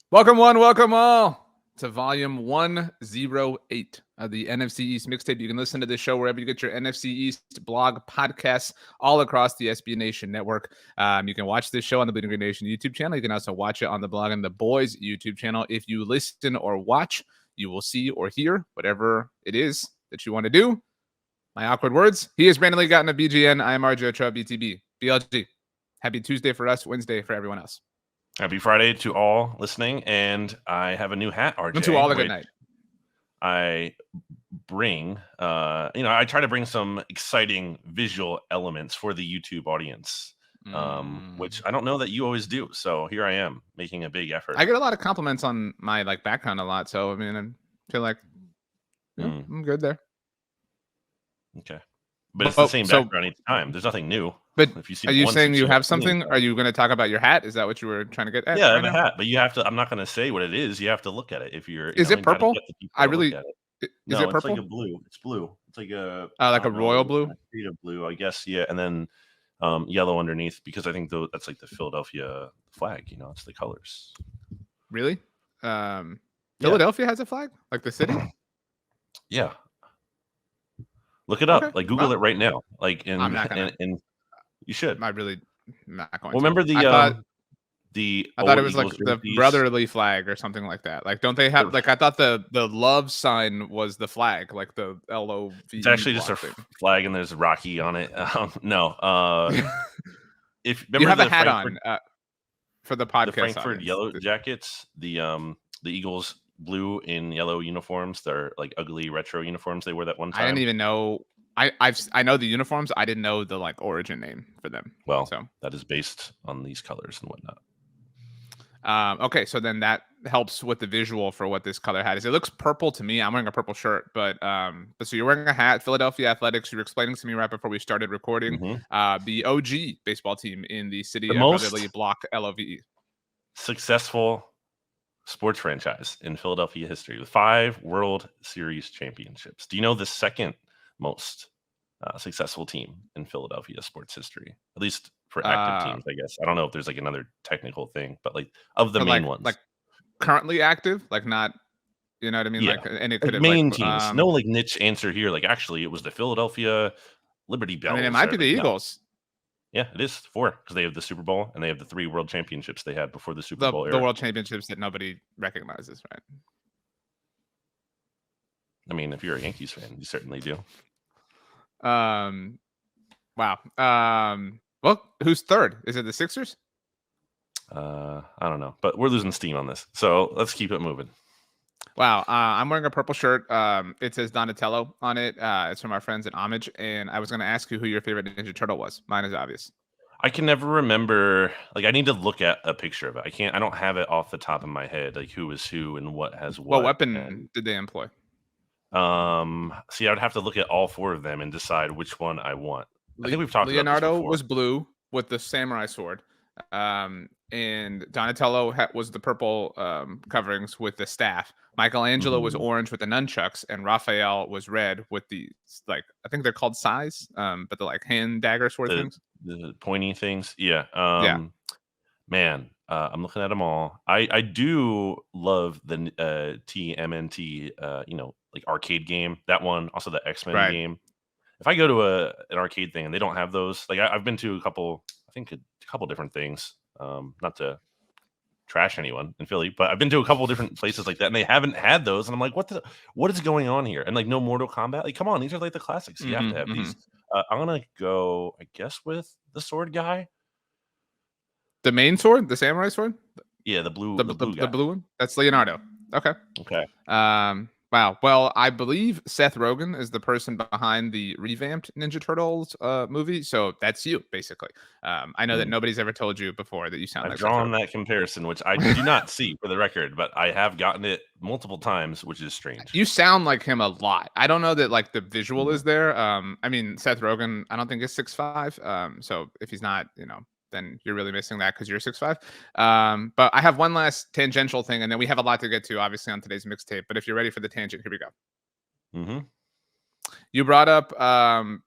Welcome one, welcome all to volume 108 of the NFC East Mixtape. You can listen to this show wherever you get your NFC East blog podcasts all across the SB Nation network. You can watch this show on the Bleeding Green Nation YouTube channel. You can also watch it on the Blog and the Boys YouTube channel. If you listen or watch, you will see or hear whatever it is that you want to do. My awkward words. He is randomly gotten a BGN. I am RJ Ochoa, BTB. BLG. Happy Tuesday for us, Wednesday for everyone else. Happy Friday to all listening, and I have a new hat, RJ. And to all a good night. I bring, I try to bring some exciting visual elements for the YouTube audience, which I don't know that you always do. So here I am making a big effort. I get a lot of compliments on my background a lot, so I mean, I feel like I'm good there. Okay, but it's the same background each time. There's nothing new. But if you see, are you saying you have something? Are you going to talk about your hat? Is that what you were trying to get at? Yeah, I have a hat, but you have to. I'm not going to say what it is. You have to look at it. If you're, is it purple? I really. Is it purple? It's like a blue. It's blue. It's like a royal blue. Shade of blue, I guess. Yeah, and then yellow underneath, because I think that's like the Philadelphia flag. You know, it's the colors. Really? Philadelphia has a flag, like the city. Yeah. Look it up. Okay. Like Google it right now. Like I'm not gonna. You should. I really not going. Well, remember I thought it was like the brotherly flag or something like that. Like, don't they have like? I thought the love sign was the flag, like the LOV. It's actually just a flag, and there's Rocky on it. No. If you have a hat on for the podcast, the Frankfurt Yellow Jackets, the Eagles blue in yellow uniforms. They're like ugly retro uniforms they wore that one time. I didn't even know. I know the uniforms. I didn't know the origin name for them. Well, so that is based on these colors and whatnot. Okay, so then that helps with the visual for what this color hat is. It looks purple to me. I'm wearing a purple shirt, but so you're wearing a hat. Philadelphia Athletics. You were explaining to me right before we started recording. The OG baseball team in the city of Brotherly Block LOVE. Successful sports franchise in Philadelphia history with 5 World Series championships. Do you know the second most successful team in Philadelphia sports history, at least for active teams? I guess I don't know if there's like another technical thing, but like of the main ones, like currently active, like not, you know what I mean? Yeah. Like, and it could have main teams. No like niche answer here. Like actually, it was the Philadelphia Liberty Bells. I mean, it might be the Eagles. Yeah, it is 4 because they have the Super Bowl and they have the 3 World Championships they had before the Super Bowl era. The World Championships that nobody recognizes, right? I mean, if you're a Yankees fan, you certainly do. Wow. Well, who's third? Is it the Sixers? I don't know, but we're losing steam on this, so let's keep it moving. Wow. I'm wearing a purple shirt. It says Donatello on it. It's from our friends at Homage, and I was going to ask you who your favorite Ninja Turtle was. Mine is obvious. I can never remember. Like, I need to look at a picture of it. I don't have it off the top of my head. Like, who is who and what has what. What weapon did they employ? See, I would have to look at all 4 of them and decide which one I want. I think we've talked about this before. was blue with the samurai sword. And Donatello was the purple coverings with the staff. Michelangelo was orange with the nunchucks, and Raphael was red with the I think they're called sais, but the hand dagger sort of things. The pointy things. Yeah. Man, I'm looking at them all. I do love the TMNT, like arcade game. That one, also the X-Men game. If I go to an arcade thing and they don't have those, like I've been to a couple different things. Not to trash anyone in Philly, but I've been to a couple different places like that, and they haven't had those. And I'm like, what is going on here? And like, no Mortal Kombat. Like, come on, these are like the classics. You have to have these. I'm gonna go, I guess, with the sword guy. The main sword, the samurai sword. Yeah, the blue one. That's Leonardo. Okay. Wow. Well, I believe Seth Rogen is the person behind the revamped Ninja Turtles movie. So that's you, basically. I know that nobody's ever told you before that you sound I've drawn that comparison, which I do not see for the record, but I have gotten it multiple times, which is strange. You sound like him a lot. I don't know that the visual is there. I mean, Seth Rogen, I don't think is 6'5". So if he's not, then you're really missing that because you're 6'5". But I have one last tangential thing, and then we have a lot to get to, obviously, on today's mixtape. But if you're ready for the tangent, here we go. You brought up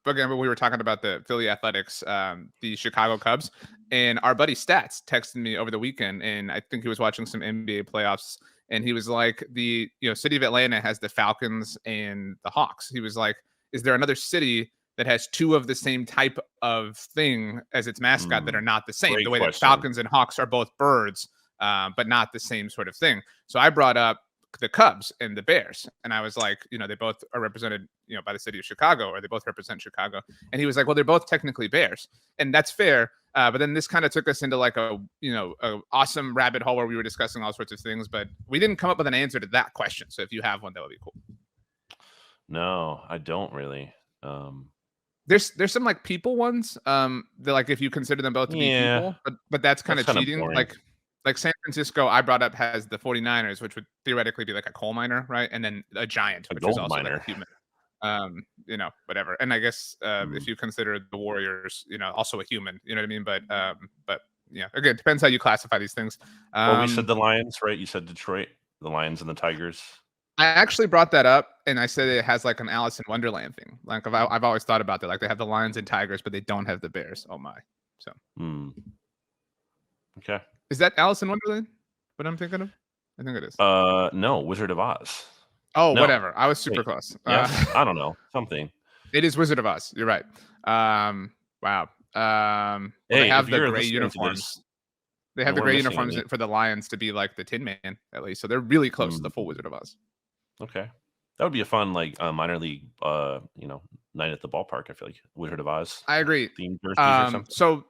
again, we were talking about the Philly Athletics, the Chicago Cubs, and our buddy Stats texted me over the weekend, and I think he was watching some NBA playoffs, and he was like, the city of Atlanta has the Falcons and the Hawks. He was like, is there another city that has two of the same type of thing as its mascot that are not the same? Great The way question. that Falcons and Hawks are both birds, but not the same sort of thing. So I brought up the Cubs and the Bears, and I was like, they both are represented, by the city of Chicago, or they both represent Chicago. And he was like, well, they're both technically Bears, and that's fair. But then this kind of took us into like a awesome rabbit hole where we were discussing all sorts of things, but we didn't come up with an answer to that question. So if you have one, that would be cool. No, I don't really. There's some like people ones. That like if you consider them both to be people, but that's kind of cheating. Boring. Like San Francisco, I brought up, has the 49ers, which would theoretically be like a coal miner, right? And then a giant, which is also like a human. Whatever. And I guess if you consider the Warriors, also a human, you know what I mean? But yeah, again, it depends how you classify these things. Well, we said the Lions, right? You said Detroit, the Lions and the Tigers. I actually brought that up, and I said it has like an Alice in Wonderland thing. Like I've always thought about that. Like they have the Lions and Tigers, but they don't have the Bears. Oh my! So okay, is that Alice in Wonderland? What I'm thinking of? I think it is. No, Wizard of Oz. Oh, no. Whatever. I was super close. Yeah, I don't know, something. It is Wizard of Oz. You're right. Wow. They have the gray uniforms. They have the gray uniforms for the Lions to be like the Tin Man, at least. So they're really close to the full Wizard of Oz. Okay. That would be a fun, like, minor league, night at the ballpark. I feel like Wizard of Oz. I agree. Themed jerseys or something. So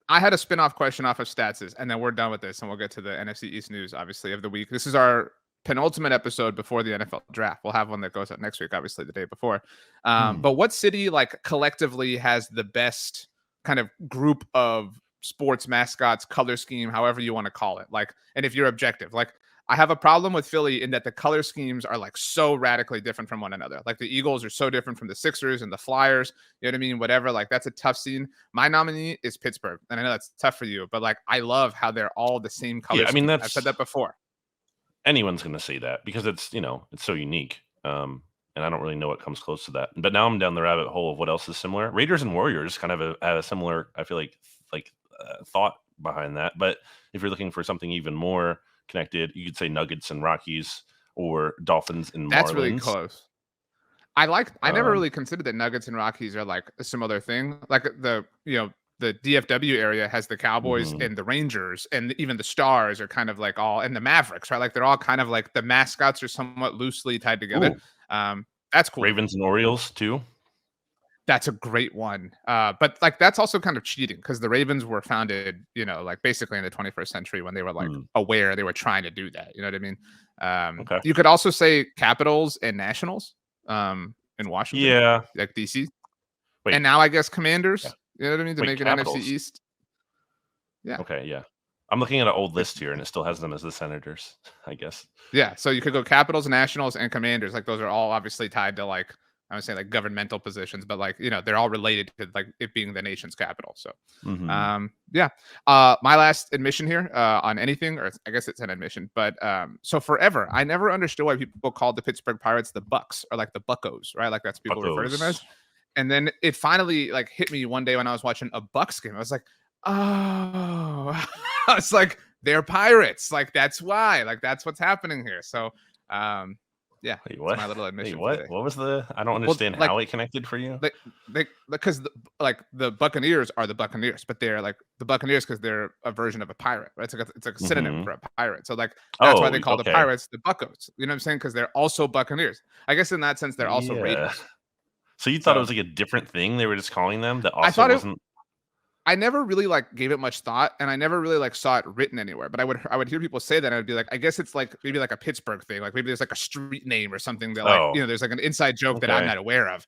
I had a spin-off question off of Stats, and then we're done with this, and we'll get to the NFC East news, obviously, of the week. This is our penultimate episode before the NFL draft. We'll have one that goes out next week, obviously, the day before. But what city, like, collectively has the best kind of group of sports mascots, color scheme, however you want to call it? Like, and if you're objective, like, I have a problem with Philly in that the color schemes are like so radically different from one another. Like the Eagles are so different from the Sixers and the Flyers. You know what I mean? Whatever. Like that's a tough scene. My nominee is Pittsburgh, and I know that's tough for you, but like I love how they're all the same color. Yeah, I mean, I've said that before. Anyone's going to say that because it's it's so unique. And I don't really know what comes close to that. But now I'm down the rabbit hole of what else is similar. Raiders and Warriors kind of have a similar, I feel like thought behind that. But if you're looking for something even more connected, you could say Nuggets and Rockies or Dolphins and Marlins. That's really close. I never really considered that Nuggets and Rockies are like a similar thing. Like the DFW area has the Cowboys and the Rangers, and even the Stars are kind of like all, and the Mavericks, right? Like they're all kind of like the mascots are somewhat loosely tied together. That's cool. Ravens and Orioles too. That's a great one. But like that's also kind of cheating because the Ravens were founded, like basically in the 21st century when they were like aware they were trying to do that. You know what I mean? Okay. You could also say Capitals and Nationals in Washington. Yeah. Like DC. Wait. And now I guess Commanders. Yeah. You know what I mean? To make it Capitals. NFC East. Yeah. Okay, yeah. I'm looking at an old list here and it still has them as the Senators, I guess. Yeah. So you could go Capitals, Nationals, and Commanders. Like those are all obviously tied to like, I would say like governmental positions, but like, they're all related to like it being the nation's capital. So, yeah. My last admission here on anything, or I guess it's an admission, but so forever, I never understood why people called the Pittsburgh Pirates the Bucks or like the Buccos, right? Like that's people refer to them as. And then it finally like hit me one day when I was watching a Bucks game. I was like, oh, I was like, they're Pirates. Like that's why. Like that's what's happening here. So, yeah, wait, what? My little admission. Wait, what? Today. What was the? I don't understand how it connected for you. Because the Buccaneers are the Buccaneers, but they're like the Buccaneers because they're a version of a pirate, right? It's like a synonym for a pirate. So like that's why they call the Pirates the Buccos. You know what I'm saying? Because they're also Buccaneers. I guess in that sense they're also Raiders. So you thought it was like a different thing they were just calling them? That also wasn't. I never really like gave it much thought, and I never really like saw it written anywhere. But I would hear people say that, and I'd be like, I guess it's like maybe like a Pittsburgh thing, like maybe there's like a street name or something that like there's like an inside joke that I'm not aware of.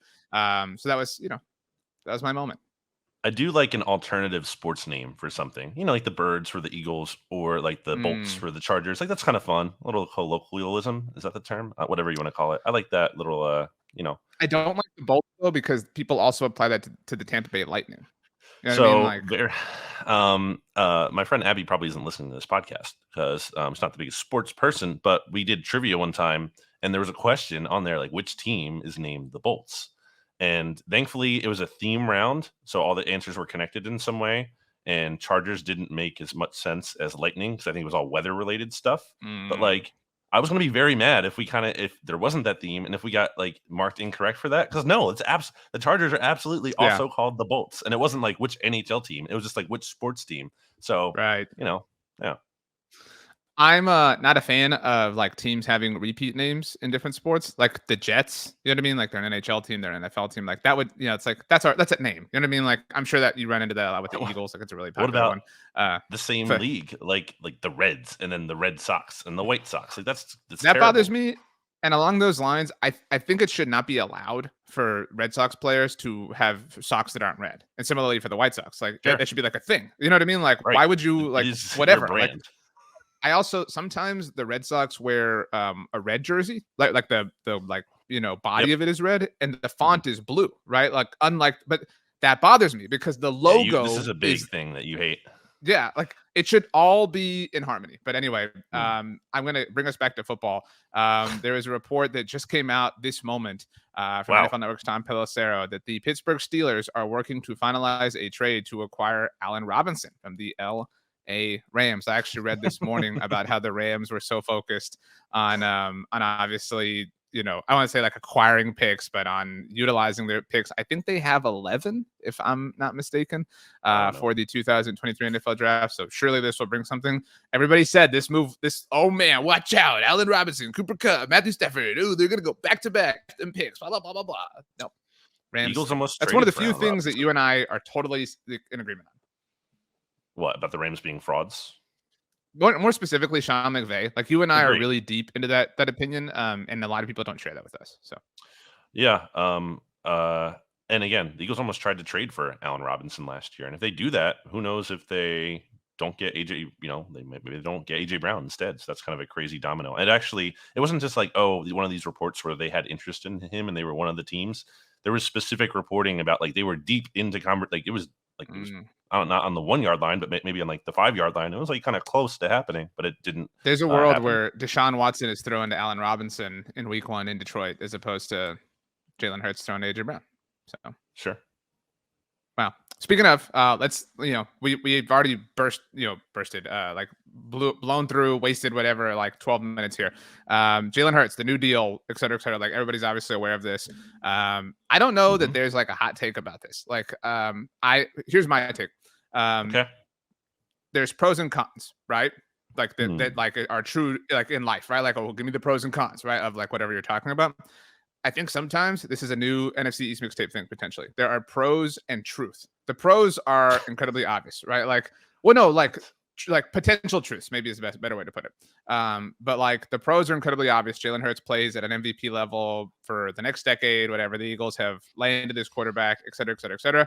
So that was that was my moment. I do like an alternative sports name for something, like the Birds for the Eagles or like the Bolts for the Chargers. Like that's kind of fun. A little colloquialism, is that the term? Whatever you want to call it. I like that little. I don't like the Bolts though because people also apply that to the Tampa Bay Lightning. You know so I mean? My friend Abby probably isn't listening to this podcast because she's not the biggest sports person, but we did trivia one time and there was a question on there like which team is named the Bolts, And thankfully, it was a theme round, so all the answers were connected in some way. And Chargers didn't make as much sense as Lightning because I think it was all weather related stuff. But like, I was going to be very mad if if there wasn't that theme and if we got like marked incorrect for that. Because no, the Chargers are absolutely also called the Bolts, and it wasn't like which NHL team; it was just like which sports team. So right. yeah. I'm not a fan of like teams having repeat names in different sports, like the Jets. You know what I mean? Like they're an NHL team, they're an NFL team. Like that would, it's like that's a name. You know what I mean? Like I'm sure that you run into that a lot with the Eagles. Like it's a really popular one. The same league, like the Reds, and then the Red Sox and the White Sox? Like that's that terrible. bothers me. And along those lines, I think it should not be allowed for Red Sox players to have socks that aren't red. And similarly for the White Sox, like that should be like a thing. You know what I mean? Like why would you like whatever? Like I also sometimes the Red Sox wear a red jersey, like the body of it is red and the font is blue, right? Like but that bothers me because the logo. This is a big thing that you hate. Yeah, like it should all be in harmony. But anyway, I'm going to bring us back to football. There is a report that just came out this moment from NFL Network's Tom Pelissero that the Pittsburgh Steelers are working to finalize a trade to acquire Allen Robinson from the Rams. I actually read this morning about how the Rams were so focused on obviously, I want to say like acquiring picks, but on utilizing their picks. I think they have 11, if I'm not mistaken, for the 2023 NFL draft. So surely this will bring something. Everybody said oh man, watch out. Allen Robinson, Cooper Kupp, Matthew Stafford. Ooh, they're going to go back to back in picks, blah, blah, blah, blah, blah. No. Rams. Eagles almost that's one of the few things that you and I are totally in agreement on. What about the Rams being frauds? More specifically, Sean McVay. Like you and I are really deep into that opinion, and a lot of people don't share that with us. So, yeah. And again, the Eagles almost tried to trade for Allen Robinson last year, and if they do that, who knows if they don't get AJ? Maybe they don't get AJ Brown instead. So that's kind of a crazy domino. And actually, it wasn't just like one of these reports where they had interest in him and they were one of the teams. There was specific reporting about like they were deep into it was not on the 1 yard line, but maybe on like the 5 yard line. It was like kind of close to happening, but it didn't. There's a world where Deshaun Watson is throwing to Allen Robinson in week 1 in Detroit, as opposed to Jalen Hurts throwing to AJ Brown. So sure. Wow. Speaking of, let's we've already bursted, like blown through, wasted whatever, like 12 minutes here. Jalen Hurts, the new deal, et cetera, et cetera. Like everybody's obviously aware of this. I don't know that there's like a hot take about this. Like, here's my take. Okay. There's pros and cons, right? Like that like are true, like in life, right? Like, give me the pros and cons, right? Of like whatever you're talking about. I think sometimes this is a new NFC East mixtape thing, potentially. There are pros and truth. The pros are incredibly obvious, right? Like, like potential truths, maybe is the better way to put it. But like the pros are incredibly obvious. Jalen Hurts plays at an MVP level for the next decade, whatever. The Eagles have landed this quarterback, et cetera, et cetera, et cetera.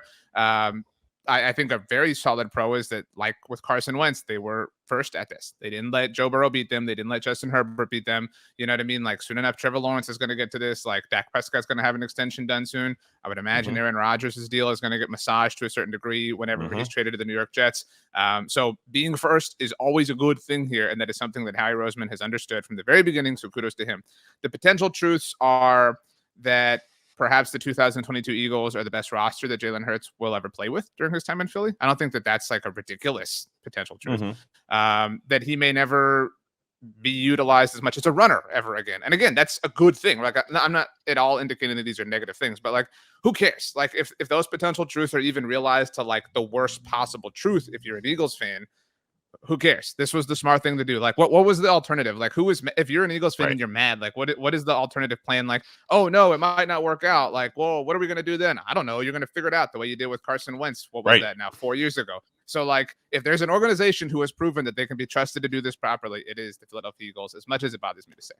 I think a very solid pro is that, like with Carson Wentz, they were first at this. They didn't let Joe Burrow beat them. They didn't let Justin Herbert beat them. You know what I mean? Like soon enough, Trevor Lawrence is going to get to this. Like Dak Prescott's going to have an extension done soon. I would imagine Aaron Rodgers' deal is going to get massaged to a certain degree whenever he's traded to the New York Jets. So being first is always a good thing here. And that is something that Howie Roseman has understood from the very beginning. So kudos to him. The potential truths are that perhaps the 2022 Eagles are the best roster that Jalen Hurts will ever play with during his time in Philly. I don't think that that's like a ridiculous potential truth. That he may never be utilized as much as a runner ever again. And again, that's a good thing. Like I'm not at all indicating that these are negative things, but like who cares? Like if those potential truths are even realized to like the worst possible truth, if you're an Eagles fan, who cares? This was the smart thing to do. Like, what was the alternative? Like, if you're an Eagles fan and you're mad, like, what is the alternative plan? Like, oh no, it might not work out. Like, well, what are we going to do then? I don't know. You're going to figure it out the way you did with Carson Wentz. What was that now? 4 years ago. So like, if there's an organization who has proven that they can be trusted to do this properly, it is the Philadelphia Eagles, as much as it bothers me to say.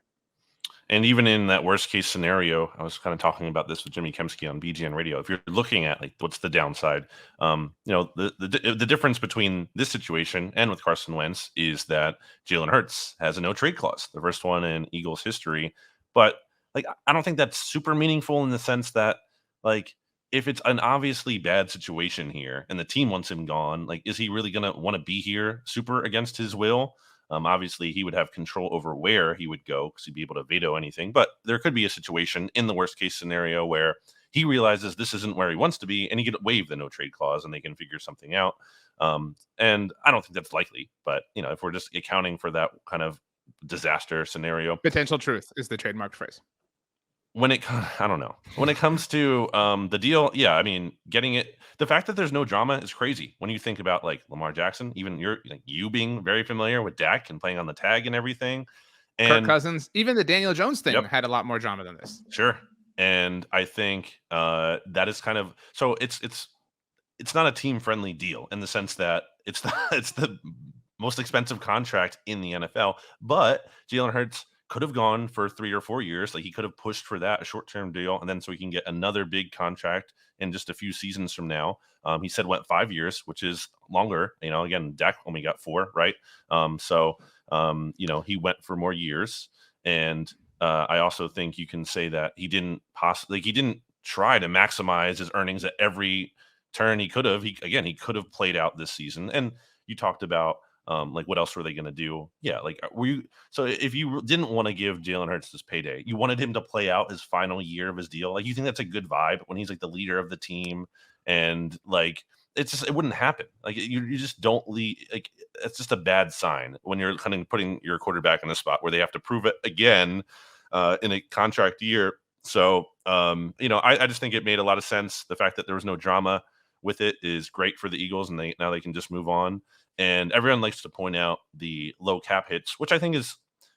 And even in that worst case scenario, I was kind of talking about this with Jimmy Kempski on BGN Radio. If you're looking at like what's the downside, the difference between this situation and with Carson Wentz is that Jalen Hurts has a no trade clause, the first one in Eagles history. But like, I don't think that's super meaningful in the sense that like if it's an obviously bad situation here and the team wants him gone, like is he really going to want to be here super against his will? Obviously, he would have control over where he would go because he'd be able to veto anything. But there could be a situation in the worst case scenario where he realizes this isn't where he wants to be, and he could waive the no trade clause, and they can figure something out. And I don't think that's likely, but if we're just accounting for that kind of disaster scenario, potential truth is the trademark phrase. I don't know. When it comes to the deal, yeah, I mean, getting it. The fact that there's no drama is crazy. When you think about like Lamar Jackson, even you being very familiar with Dak and playing on the tag and everything, and Kirk Cousins, even the Daniel Jones thing had a lot more drama than this. Sure, and I think that is kind of so. It's not a team friendly deal in the sense that it's the most expensive contract in the NFL, but Jalen Hurts could have gone for 3 or 4 years. Like he could have pushed for that, a short-term deal, and then so he can get another big contract in just a few seasons from now. He said went 5 years, which is longer. Again, Dak only got 4, right? He went for more years. And I also think you can say that he didn't try to maximize his earnings at every turn he could have. He could have played out this season. And you talked about like what else were they going to do? Yeah, like so if you didn't want to give Jalen Hurts this payday, you wanted him to play out his final year of his deal. Like you think that's a good vibe when he's like the leader of the team, and like it wouldn't happen. Like you just don't lead. Like it's just a bad sign when you're kind of putting your quarterback in a spot where they have to prove it again in a contract year. So I just think it made a lot of sense. The fact that there was no drama with it is great for the Eagles, and now they can just move on. And everyone likes to point out the low cap hits, which I think is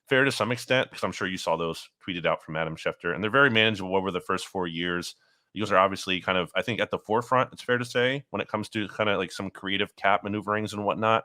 fair to some extent, because I'm sure you saw those tweeted out from Adam Schefter, and they're very manageable over the first 4 years. The Eagles are obviously kind of, I think, at the forefront, it's fair to say, when it comes to kind of like some creative cap maneuverings and whatnot.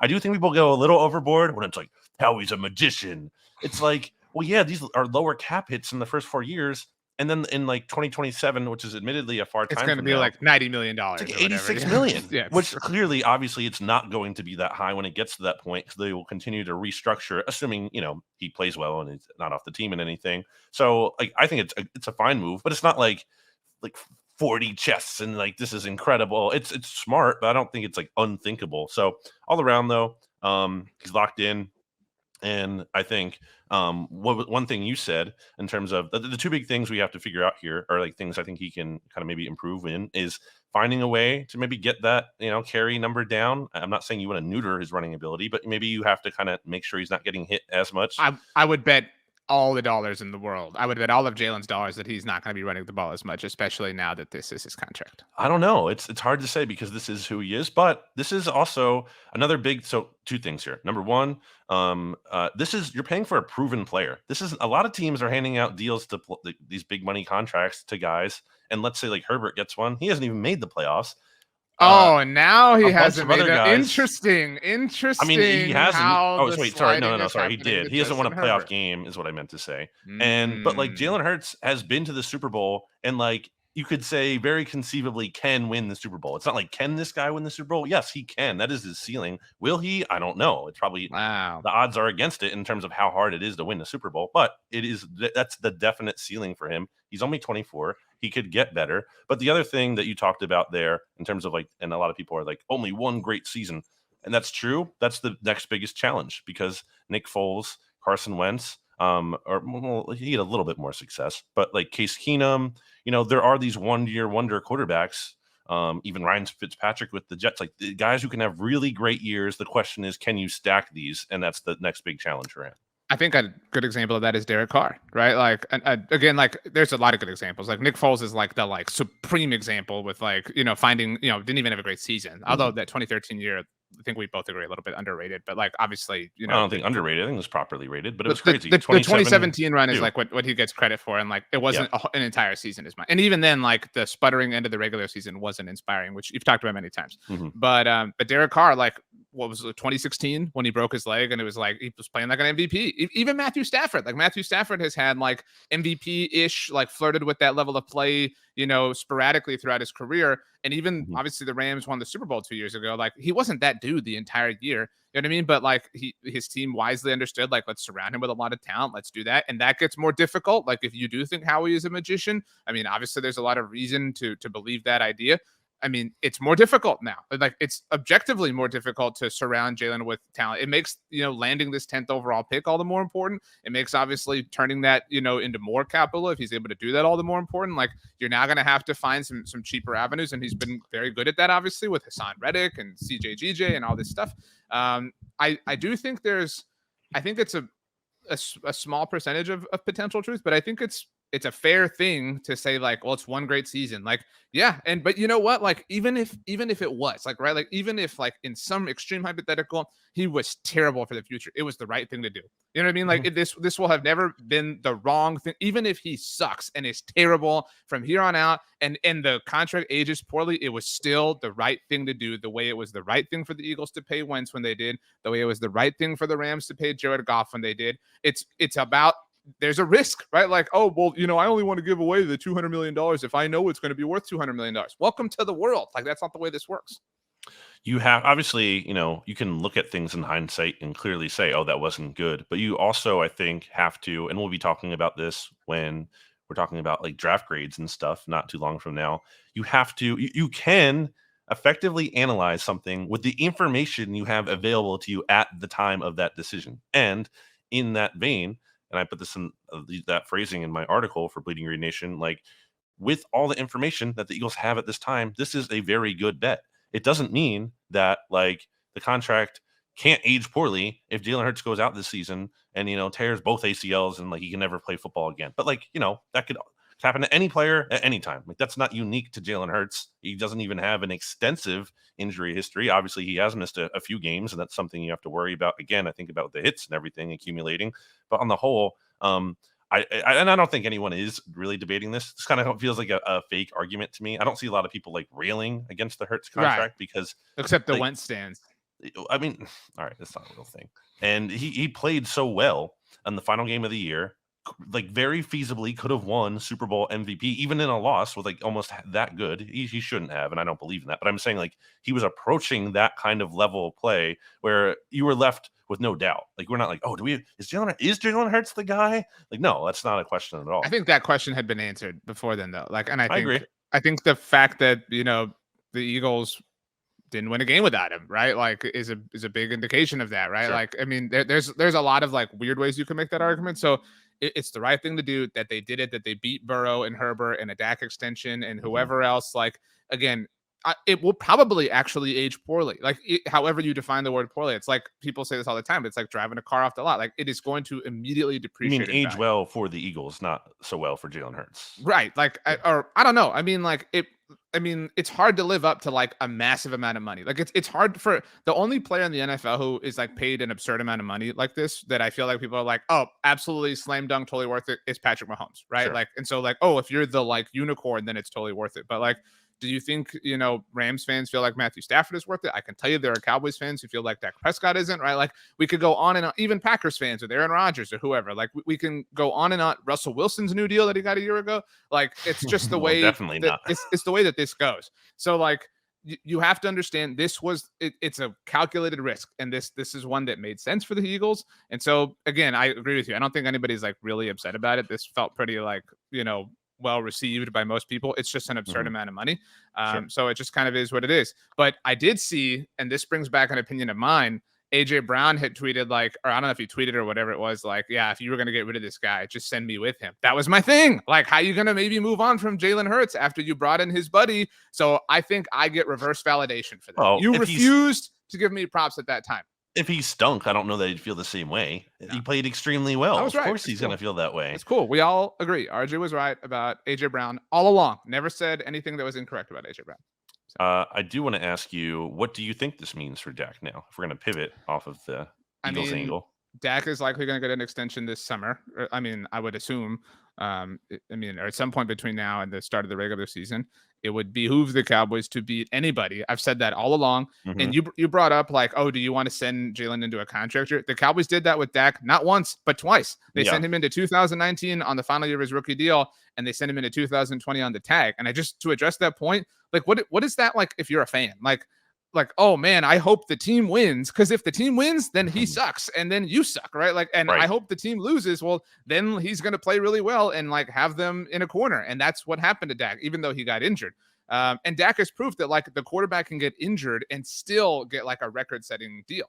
I do think people go a little overboard when it's like, how he's a magician. It's like, well, yeah, these are lower cap hits in the first 4 years. And then in like 2027, which is admittedly a far time, it's going to be like $90 million. It's like $86 million, which clearly, obviously, it's not going to be that high when it gets to that point, because they will continue to restructure, assuming he plays well and he's not off the team and anything. So, like, I think it's a fine move, but it's not like 40 chests and like this is incredible. It's smart, but I don't think it's like unthinkable. So all around though, he's locked in. And I think one thing you said in terms of the two big things we have to figure out here are like things I think he can kind of maybe improve in is finding a way to maybe get that, carry number down. I'm not saying you want to neuter his running ability, but maybe you have to kind of make sure he's not getting hit as much. I would bet all the dollars in the world. I would bet all of Jalen's dollars that he's not going to be running the ball as much, especially now that this is his contract. I don't know. It's hard to say because this is who he is, but this is also another big. So two things here. Number one, you're paying for a proven player. This is a lot of teams are handing out deals to these big money contracts to guys. And let's say like Herbert gets one. He hasn't even made the playoffs. And now he hasn't made it. Interesting. I mean, he hasn't. Oh, wait, sorry. No, sorry. He did. He hasn't won a playoff game, is what I meant to say. But like Jalen Hurts has been to the Super Bowl, and like you could say very conceivably can win the Super Bowl. It's not like, can this guy win the Super Bowl? Yes, he can. That is his ceiling. Will he? I don't know. It's probably the odds are against it in terms of how hard it is to win the Super Bowl, but that's the definite ceiling for him. He's only 24. He could get better. But the other thing that you talked about there in terms of like, and a lot of people are like, only one great season. And that's true. That's the next biggest challenge because Nick Foles, Carson Wentz, he had a little bit more success, but like Case Keenum, there are these 1-year wonder quarterbacks. Even Ryan Fitzpatrick with the Jets, like the guys who can have really great years. The question is, can you stack these? And that's the next big challenge for him. I think a good example of that is Derek Carr, right? Like, again, like there's a lot of good examples. Like Nick Foles is like the supreme example with finding, didn't even have a great season. Although that 2013 year, I think we both agree a little bit underrated, but like obviously, I don't think underrated. I think it was properly rated, but it was crazy. The 2017 run is like what he gets credit for, and like it wasn't an entire season as much. And even then, like the sputtering end of the regular season wasn't inspiring, which you've talked about many times. But Derek Carr, like what was it, 2016 when he broke his leg, and it was like he was playing like an MVP. Even Matthew Stafford has had like MVP-ish, like flirted with that level of play, sporadically throughout his career. And even obviously the Rams won the Super Bowl 2 years ago. Like he wasn't that dude the entire year. You know what I mean? But like his team wisely understood, like, let's surround him with a lot of talent. Let's do that. And that gets more difficult. Like if you do think Howie is a magician, I mean, obviously there's a lot of reason to believe that idea. I mean, it's more difficult now. Like, it's objectively more difficult to surround Jalen with talent. It makes, landing this 10th overall pick all the more important. It makes, obviously, turning that, into more capital, if he's able to do that, all the more important. Like, you're now going to have to find some cheaper avenues, and he's been very good at that, obviously, with Hassan Reddick and CJ and all this stuff. I do think I think it's a small percentage of potential truth, but I think it's a fair thing to say, like, well, it's one great season. Like, yeah. But you know what? Like, even if it was like, right, like, even if, like, in some extreme hypothetical, he was terrible for the future, it was the right thing to do. You know what I mean? Like, this will have never been the wrong thing. Even if he sucks and is terrible from here on out, and the contract ages poorly, it was still the right thing to do. The way it was the right thing for the Eagles to pay Wentz when they did, the way it was the right thing for the Rams to pay Jared Goff when they did. It's about, there's a risk, right? Like, oh, well, I only want to give away the $200 million if I know it's going to be worth $200 million. Welcome to the world. Like, that's not the way this works. You have, obviously, you can look at things in hindsight and clearly say, oh, that wasn't good. But you also, I think, have to, and we'll be talking about this when we're talking about, like, draft grades and stuff not too long from now. You have to, you can effectively analyze something with the information you have available to you at the time of that decision. And in that vein, and I put this in that phrasing in my article for Bleeding Green Nation, like, with all the information that the Eagles have at this time, this is a very good bet. It doesn't mean that, like, the contract can't age poorly if Jalen Hurts goes out this season and, tears both ACLs and, like, he can never play football again. But, like, that could happen to any player at any time. Like, that's not unique to Jalen Hurts. He doesn't even have an extensive injury history. Obviously, he has missed a few games, and that's something you have to worry about. Again, I think about the hits and everything accumulating. But on the whole, I don't think anyone is really debating this. This kind of feels like a fake argument to me. I don't see a lot of people, like, railing against the Hurts contract, because, except the like, Wentz stands. I mean, all right, that's not a real thing. And he played so well in the final game of the year, like, very feasibly could have won Super Bowl MVP, even in a loss, with, like, almost that good. He shouldn't have, and I don't believe in that. But I'm saying, like, he was approaching that kind of level of play where you were left with no doubt. Like, we're not like, oh, is Jalen Hurts the guy? Like, no, that's not a question at all. I think that question had been answered before then, though. Like, and I agree. I think the fact that, the Eagles didn't win a game without him, right? Like, is a big indication of that, right? Sure. Like, I mean, there's a lot of, like, weird ways you can make that argument. So it's the right thing to do that they did it, that they beat Burrow and Herbert and a Dak extension and whoever else. Like, again, it will probably actually age poorly. Like, however you define the word poorly, it's like, people say this all the time. It's like driving a car off the lot. Like, it is going to immediately depreciate. You mean age well for the Eagles, not so well for Jalen Hurts, right? Like, I don't know. I mean, like, it's hard to live up to, like, a massive amount of money. Like, it's hard for the only player in the NFL who is, like, paid an absurd amount of money like this, that I feel like people are like, oh, absolutely slam dunk, totally worth it, is Patrick Mahomes, right? Sure. Like, and so, like, oh, if you're the, like, unicorn, then it's totally worth it. But, like, do you think, Rams fans feel like Matthew Stafford is worth it? I can tell you there are Cowboys fans who feel like Dak Prescott isn't, right? Like, we could go on and on, even Packers fans with Aaron Rodgers or whoever. Like, we can go on and on. Russell Wilson's new deal that he got a year ago. Like, it's just the way, definitely not. It's the way that this goes. So, like, you have to understand it's a calculated risk, and this is one that made sense for the Eagles. And so, again, I agree with you. I don't think anybody's, like, really upset about it. This felt pretty, like, well received by most people. It's just an absurd amount of money. Sure. So it just kind of is what it is. But I did see, and this brings back an opinion of mine, AJ Brown had tweeted, like, or I don't know if he tweeted or whatever it was, like, yeah, if you were going to get rid of this guy, just send me with him. That was my thing. Like, how are you going to maybe move on from Jalen Hurts after you brought in his buddy? So I think I get reverse validation for that. Well, you refused to give me props at that time. If he stunk, I don't know that he'd feel the same way. No. He played extremely well. Of course he's going to feel that way. It's cool. We all agree. RJ was right about AJ Brown all along. Never said anything that was incorrect about AJ Brown. So. I do want to ask you, what do you think this means for Dak now? If we're going to pivot off of the Eagles angle. Dak is likely going to get an extension this summer. I mean, I would assume, or at some point between now and the start of the regular season. It would behoove the Cowboys to beat anybody. I've said that all along. And you brought up, like, oh, do you want to send Jalen into a contract year? The Cowboys did that with Dak, not once, but twice. They sent him into 2019 on the final year of his rookie deal, and they sent him into 2020 on the tag. And to address that point, like, what is that like if you're a fan? Like, oh man, I hope the team wins, because if the team wins, then he sucks, and then you suck, right? Like, and I hope the team loses. Well, then he's going to play really well and, like, have them in a corner, and that's what happened to Dak, even though he got injured. And Dak has proof that like the quarterback can get injured and still get like a record-setting deal.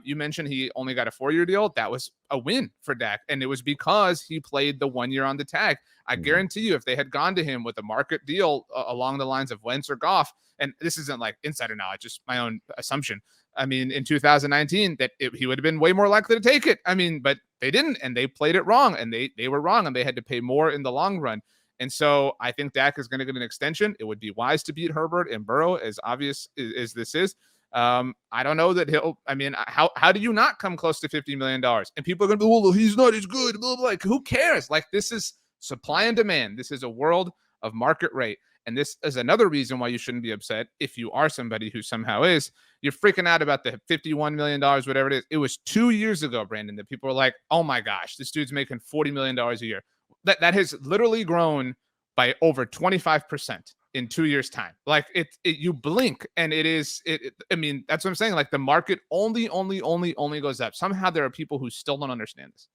You mentioned he only got a 4-year deal. That was a win for Dak, and it was because he played the 1 year on the tag. I guarantee you, if they had gone to him with a market deal along the lines of Wentz or Goff, and this isn't like insider knowledge, just my own assumption. I mean, in 2019, he would have been way more likely to take it. I mean, but they didn't, and they played it wrong, and they were wrong, and they had to pay more in the long run. And so I think Dak is going to get an extension. It would be wise to beat Herbert and Burrow, as obvious as this is. I don't know that I mean, how do you not come close to $50 million? And people are going to be, well, he's not as good. Blah, blah, blah. Like, who cares? Like, this is supply and demand. This is a world of market rate. And this is another reason why you shouldn't be upset if you are somebody who somehow is. You're freaking out about the $51 million, whatever it is. It was 2 years ago, Brandon, that people were like, oh my gosh, this dude's making $40 million a year. That has literally grown by over 25% in 2 years' time. Like you blink and I mean, that's what I'm saying. Like the market only goes up. Somehow there are people who still don't understand this.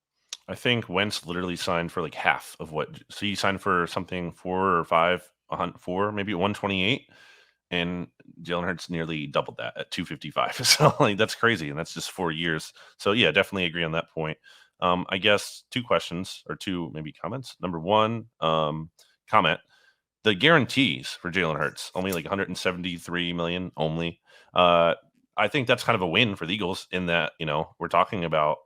I think Wentz literally signed for like half of what. So he signed for something 4 or 5, 4, maybe 128, and Jalen Hurts nearly doubled that at 255. So like that's crazy, and that's just 4 years. So yeah, definitely agree on that point. I guess 2 questions or 2 maybe comments. Number 1, comment: the guarantees for Jalen Hurts only like 173 million only. I think that's kind of a win for the Eagles in that, we're talking about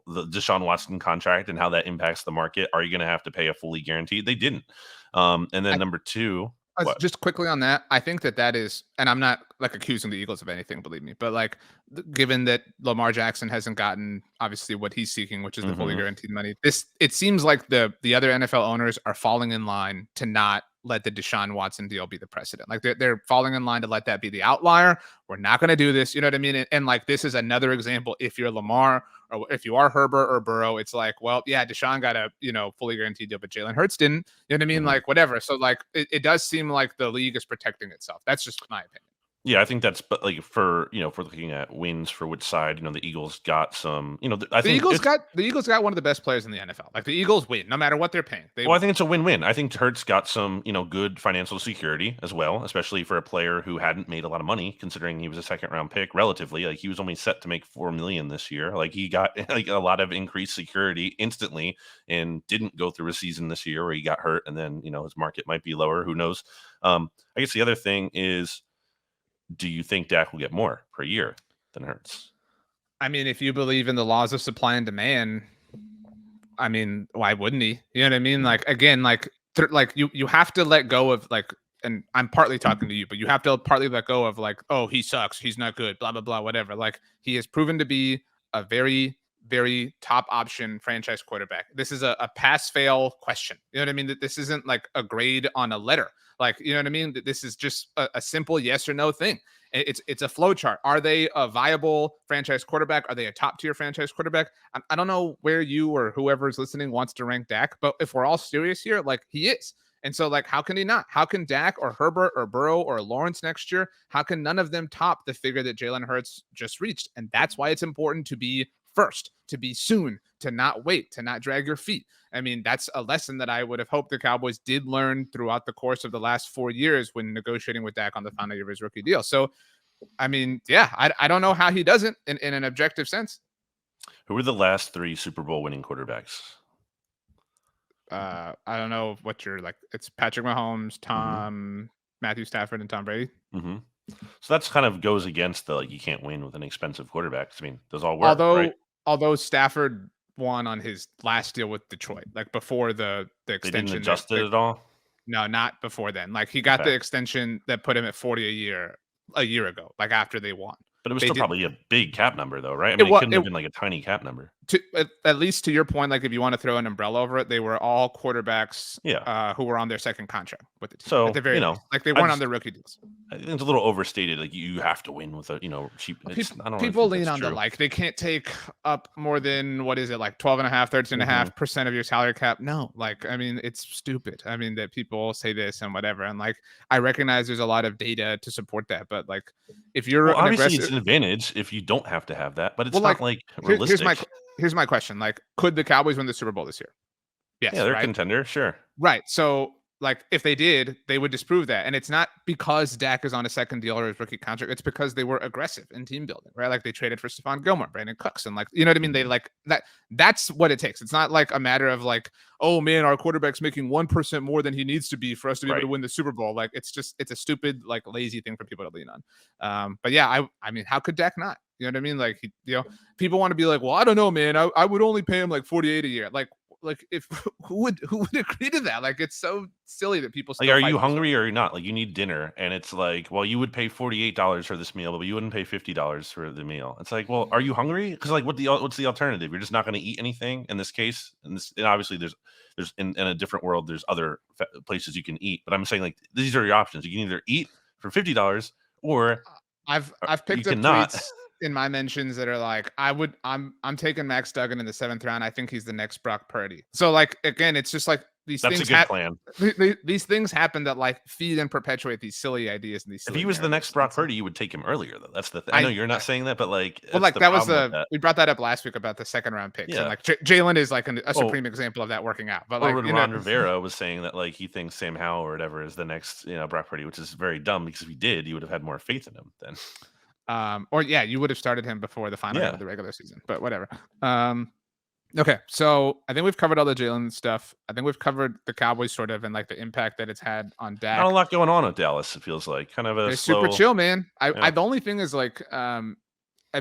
the Deshaun Watson contract and how that impacts the market. Are you going to have to pay a fully guaranteed? They didn't. And then number 2, just quickly on that, I think that is, and I'm not like accusing the Eagles of anything, believe me, but like given that Lamar Jackson hasn't gotten obviously what he's seeking, which is the fully guaranteed money, it seems like the other NFL owners are falling in line to not let the Deshaun Watson deal be the precedent. Like they're falling in line to let that be the outlier. We're not going to do this. You know what I mean? And like, this is another example. If you're Lamar or if you are Herbert or Burrow, it's like, well, yeah, Deshaun got a, fully guaranteed deal, but Jalen Hurts didn't, you know what I mean? Like whatever. So like, it does seem like the league is protecting itself. That's just my opinion. Yeah, I think that's, but like for if we're looking at wins for which side, the Eagles got some, I think the Eagles got one of the best players in the NFL. Like the Eagles win no matter what they're paying. I think it's a win-win. I think Hurts got some, good financial security as well, especially for a player who hadn't made a lot of money, considering he was a second-round pick. Relatively, like he was only set to make $4 million this year. Like he got like a lot of increased security instantly, and didn't go through a season this year where he got hurt, and then his market might be lower. Who knows? I guess the other thing is, do you think Dak will get more per year than Hurts? I mean, if you believe in the laws of supply and demand, I mean, why wouldn't he? You know what I mean? Like, again, like you have to let go of like, and I'm partly talking to you, but you have to partly let go of like, oh, he sucks, he's not good, blah, blah, blah, whatever. Like he has proven to be a very, very top option franchise quarterback. This is a pass fail question. You know what I mean? That this isn't like a grade on a letter. Like, you know what I mean? This is just a simple yes or no thing. It's a flow chart. Are they a viable franchise quarterback? Are they a top tier franchise quarterback? I don't know where you or whoever is listening wants to rank Dak, but if we're all serious here, like he is. And so like, how can he not? How can Dak or Herbert or Burrow or Lawrence next year? How can none of them top the figure that Jalen Hurts just reached? And that's why it's important to be first, to be soon, to not wait, to not drag your feet. I mean, that's a lesson that I would have hoped the Cowboys did learn throughout the course of the last 4 years when negotiating with Dak on the final year of his rookie deal. So, I mean, yeah, I don't know how he doesn't in an objective sense. Who were the last 3 Super Bowl winning quarterbacks? I don't know what you're like. It's Patrick Mahomes, Matthew Stafford, and Tom Brady. So that's kind of goes against the, like, you can't win with an expensive quarterback. I mean, those all work, right? Although Stafford won on his last deal with Detroit, like before the extension. They didn't adjust it at all? No, not before then. Like he got the extension that put him at 40 a year ago, like after they won. But it was still probably a big cap number, though, right? I mean, it couldn't have been like a tiny cap number. At least to your point, like if you want to throw an umbrella over it, they were all quarterbers who were on their second contract with the team. So, at the very least. Like they weren't on their rookie deals. I think it's a little overstated. Like you have to win with a, cheap. People lean on the like. They can't take up more than, what is it, like 12.5%, 13.5% of your salary cap. No, like, I mean, it's stupid. I mean, that people say this and whatever. And like, I recognize there's a lot of data to support that. But like, if you're obviously it's an advantage if you don't have to have that, but it's not like realistic. Here's my question. Like, could the Cowboys win the Super Bowl this year? Yes. Yeah, they're right? a contender. Sure. Right. So like if they did, they would disprove that. And it's not because Dak is on a second deal or his rookie contract. It's because they were aggressive in team building, right? Like they traded for Stephon Gilmore, Brandon Cooks, and like, you know what I mean? They like that. That's what it takes. It's not like a matter of like, oh man, our quarterback's making 1% more than he needs to be for us to be able to win the Super Bowl. Like it's a stupid, like lazy thing for people to lean on. But yeah, I mean, how could Dak not? You know what I mean? Like, people want to be like, well, I don't know, man. I would only pay him like 48 a year. Like if who would agree to that? Like it's so silly that people like, are you hungry or not? Like you need dinner, and it's like, well, you would pay $48 for this meal, but you wouldn't pay $50 for the meal. It's like, well, are you hungry? Because like, what's the alternative? You're just not going to eat anything in this case. And obviously there's in a different world, there's other places you can eat. But I'm saying like these are your options. You can either eat for $50 or I've picked up tweets in my mentions that are like, I'm taking Max Duggan in the 7th round. I think he's the next Brock Purdy. So like, again, it's just like these That's things. That's a good plan. These things happen that like feed and perpetuate these silly ideas. And these silly if he was the next Brock Purdy, you would take him earlier though. That's the thing. I know you're not saying that, but like, well, like that was we brought that up last week about the 2nd round picks. And like Jalen is like a supreme example of that working out. But like, Ron Rivera was saying that like he thinks Sam Howell or whatever is the next, Brock Purdy, which is very dumb because if he did, you would have had more faith in him then. Or yeah, you would have started him before the final game of the regular season, but whatever. Okay, so I think we've covered all the Jalen stuff. I think we've covered the Cowboys sort of and like the impact that it's had on Dak. Not a lot going on at Dallas. It feels like kind of a slow, super chill, man. The only thing is like, I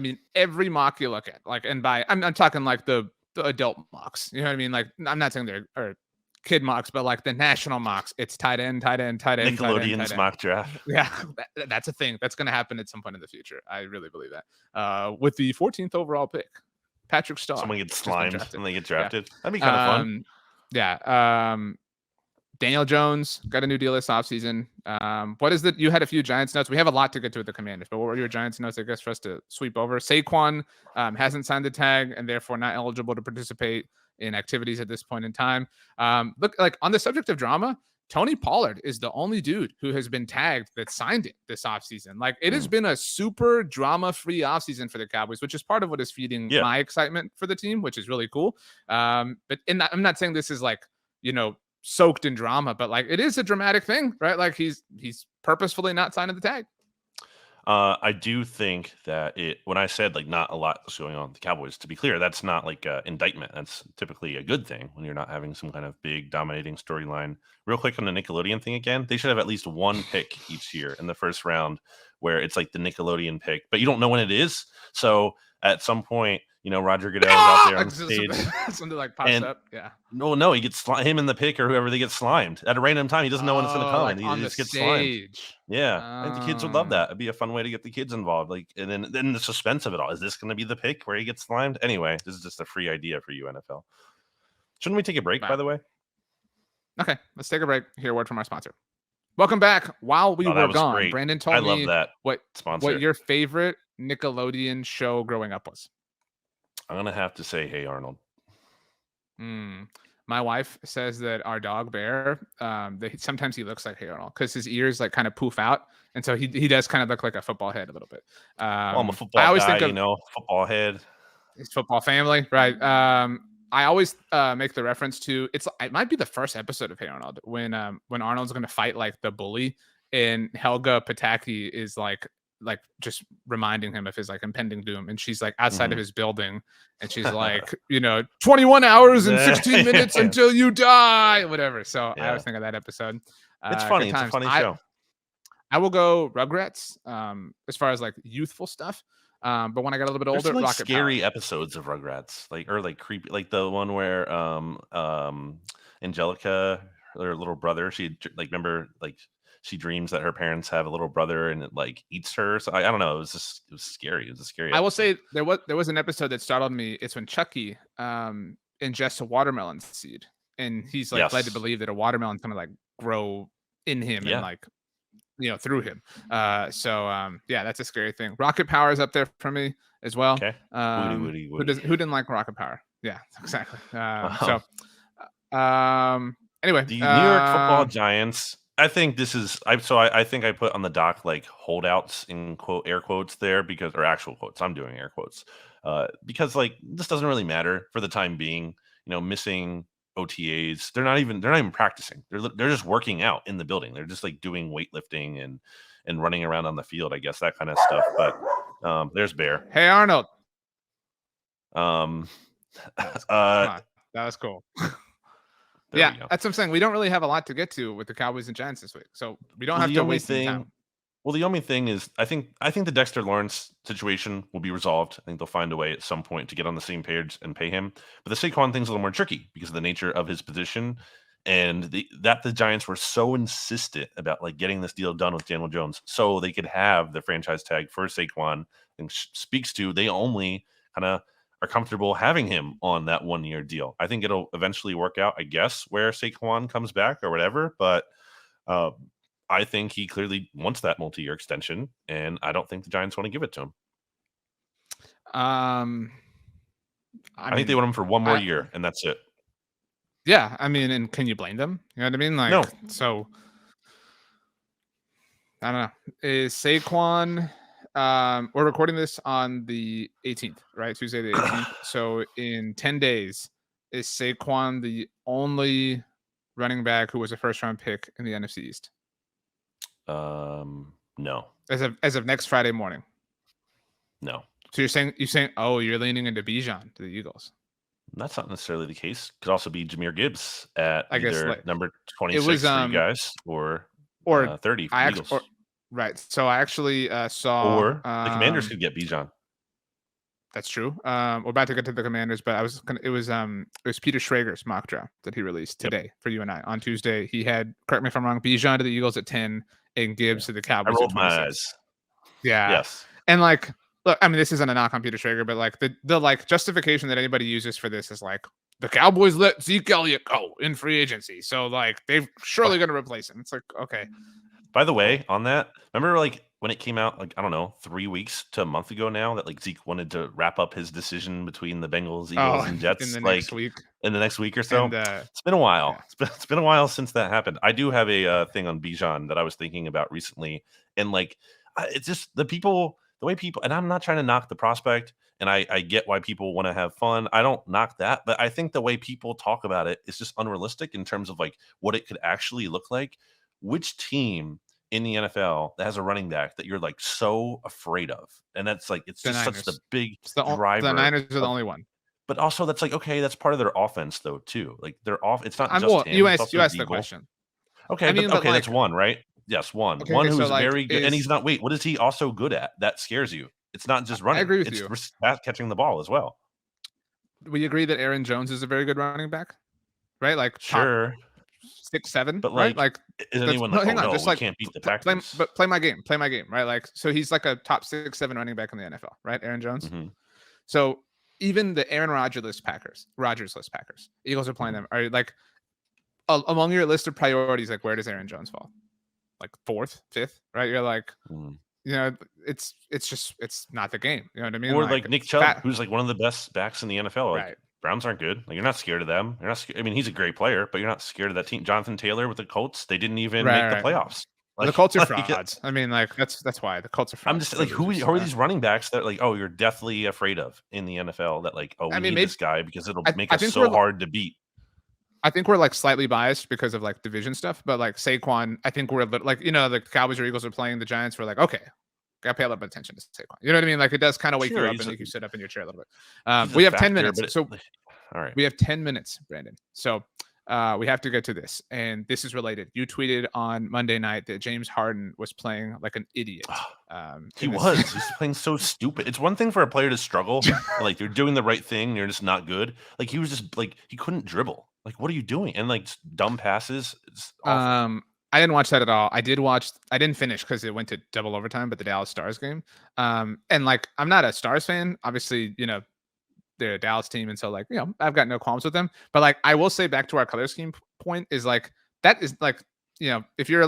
mean, every mock you look at, like, and I'm talking like the adult mocks. You know what I mean? Like, I'm not saying they're kid mocks, but like the national mocks, it's tight end. Nickelodeon's mock draft. Yeah, that's a thing that's going to happen at some point in the future. I really believe that. With the 14th overall pick, Patrick Starr. Someone gets slimed and they get drafted. That'd be kind of fun. Yeah. Daniel Jones got a new deal this offseason. What is you had a few Giants notes. We have a lot to get to with the Commanders, but what were your Giants notes, I guess, for us to sweep over? Saquon hasn't signed the tag and therefore not eligible to participate in activities at this point in time. Look, like on the subject of drama, Tony Pollard is the only dude who has been tagged that signed it this offseason. Like it has been a super drama-free offseason for the Cowboys, which is part of what is feeding my excitement for the team, which is really cool. But I'm not saying this is like, soaked in drama, but like it is a dramatic thing, right? Like he's purposefully not signing the tag. I do think that when I said like not a lot is going on with the Cowboys, to be clear, that's not like an indictment. That's typically a good thing when you're not having some kind of big dominating storyline. Real quick on the Nickelodeon thing again, they should have at least one pick each year in the first round where it's like the Nickelodeon pick, but you don't know when it is. So at some point, Roger Goodell's out there on stage. Something like pops up. Yeah. No, he gets him in the pick or whoever they get slimed at a random time. He doesn't know when it's going to come. Like and he just gets slimed. Yeah. And the kids would love that. It'd be a fun way to get the kids involved. Like, and then the suspense of it all. Is this going to be the pick where he gets slimed? Anyway, this is just a free idea for you, NFL. Shouldn't we take a break, by the way? Okay, let's take a break. Hear a word from our sponsor. Welcome back. While we were gone, great. Brandon told me what your favorite Nickelodeon show growing up was. I'm going to have to say, Hey Arnold. My wife says that our dog Bear, sometimes he looks like Hey Arnold because his ears like kind of poof out. And so he does kind of look like a football head a little bit. I'm a football guy, football head. His football family, right? I always make the reference to it might be the first episode of Hey Arnold when Arnold's going to fight like the bully and Helga Pataki is like just reminding him of his like impending doom, and she's like outside of his building and she's like 21 hours and 16 minutes until you die, whatever. So I always think of that episode. It's funny. It's a funny show. I will go Rugrats as far as like youthful stuff. But when I got a little bit older, there's like Rocket scary Power. episodes of Rugrats, or creepy, like the one where Angelica, her little brother, she she dreams that her parents have a little brother and it like eats her. So I don't know. It was scary. It was a scary episode. I will say there was an episode that startled me. It's when Chucky ingests a watermelon seed and he's like led to believe that a watermelon's gonna like grow in him and like through him. So that's a scary thing. Rocket Power is up there for me as well. Okay. Woody. Who didn't like Rocket Power? Yeah, exactly. Wow. Anyway, the New York Football Giants. I think this is. I think I put on the doc like holdouts in air quotes there or actual quotes. I'm doing air quotes because like this doesn't really matter for the time being. Missing OTAs. They're not even practicing. They're just working out in the building. They're just like doing weightlifting and running around on the field, I guess, that kind of stuff. But there's Bear. Hey Arnold. Um that was cool. Yeah, that's what I'm saying. We don't really have a lot to get to with the Cowboys and Giants this week, so we don't have to waste any time. Well, the only thing is, I think the Dexter Lawrence situation will be resolved. I think they'll find a way at some point to get on the same page and pay him. But the Saquon thing's a little more tricky because of the nature of his position, and the Giants were so insistent about like getting this deal done with Daniel Jones so they could have the franchise tag for Saquon, and speaks to they only kind of are comfortable having him on that 1-year deal. I think it'll eventually work out, I guess, where Saquon comes back or whatever, but I think he clearly wants that multi-year extension, and I don't think the Giants want to give it to him. I think they want him for one more year, and that's it. Yeah, I mean, and can you blame them? You know what I mean? Like, no. So I don't know. Is Saquon? We're recording this on the 18th, right? Tuesday the 18th. So in 10 days, is Saquon the only running back who was a first-round pick in the NFC East? No. As of next Friday morning. No. So you're saying you're leaning into Bijan to the Eagles. That's not necessarily the case. Could also be Jahmyr Gibbs at either number 26 for you guys or 30 for the Eagles. Right. So I actually saw or the Commanders could get Bijan. That's true. We're about to get to the Commanders, but it was Peter Schrager's mock draft that he released today for you and I. On Tuesday, he had, correct me if I'm wrong, Bijan to the Eagles at 10 and Gibbs to the Cowboys. I rolled my eyes. Yeah. Yes. And like, look, I mean, this isn't a knock on Peter Schrager, but like the like justification that anybody uses for this is like the Cowboys let Zeke Elliott go in free agency, so like they're surely going to replace him. It's like, okay. By the way, on that, remember like when it came out, like, I don't know, 3 weeks to a month ago now, that like Zeke wanted to wrap up his decision between the Bengals, Eagles, and Jets in the next week or so. And, it's been a while. Yeah. It's been a while since that happened. I do have a thing on Bijan that I was thinking about recently, and like it's just the way people, and I'm not trying to knock the prospect, and I get why people want to have fun. I don't knock that, but I think the way people talk about it is just unrealistic in terms of like what it could actually look like. Which team in the NFL that has a running back that you're like so afraid of? And that's like, it's just such the big driver. The Niners are the only one. But also that's like, okay, that's part of their offense though too. Like their off, it's not just him. You asked the question. Okay, I mean, okay, that's one, right? Yes, one. Okay, one who's very good. And he's not, wait, what is he also good at? That scares you. It's not just running. I agree with you. It's catching the ball as well. We agree that Aaron Jones is a very good running back, right? Like sure. 6'7", but right? Like is anyone like, just like can't beat the Packers? Play my game, right? Like, so he's like a top 6'7" running back in the NFL, right? Aaron Jones. Mm-hmm. So even the Aaron Rodgers list Packers, Eagles are playing them. Are like among your list of priorities, like where does Aaron Jones fall? Like 4th, 5th, right? You're like, you know, it's not the game. You know what I mean? Or like Nick Chubb, who's like one of the best backs in the NFL. Like, right. Browns aren't good. Like, you're not scared of them. You're not. I mean, he's a great player, but you're not scared of that team. Jonathan Taylor with the Colts, they didn't even make the playoffs. Like, the Colts are frauds. I mean, like that's why the Colts are frauds. I'm just like, who are these running backs that like, oh, you're deathly afraid of in the NFL? That like, oh, we need this guy because it'll make us so hard to beat. I think we're like slightly biased because of like division stuff, but like Saquon, I think we're like, you know, the Cowboys or Eagles are playing the Giants. We're like, okay, gotta pay a little bit of attention to Saquon. You know what I mean? Like, it does kind of wake you up and make you sit up in your chair a little bit. We have 10 minutes. So all right, we have 10 minutes, Brandon. So we have to get to this, and this is related. You tweeted on Monday night that James Harden was playing like an idiot. He's playing so stupid. It's one thing for a player to struggle, like you're doing the right thing, you're just not good. Like, he was just like, he couldn't dribble. Like, what are you doing? And like dumb passes. It's awful. I didn't watch that at all. I didn't finish because it went to double overtime, but the Dallas Stars game. And like, I'm not a Stars fan. Obviously, you know, they're a Dallas team, and so like, you know, I've got no qualms with them. But like, I will say, back to our color scheme point, is like, that is like, you know, if you are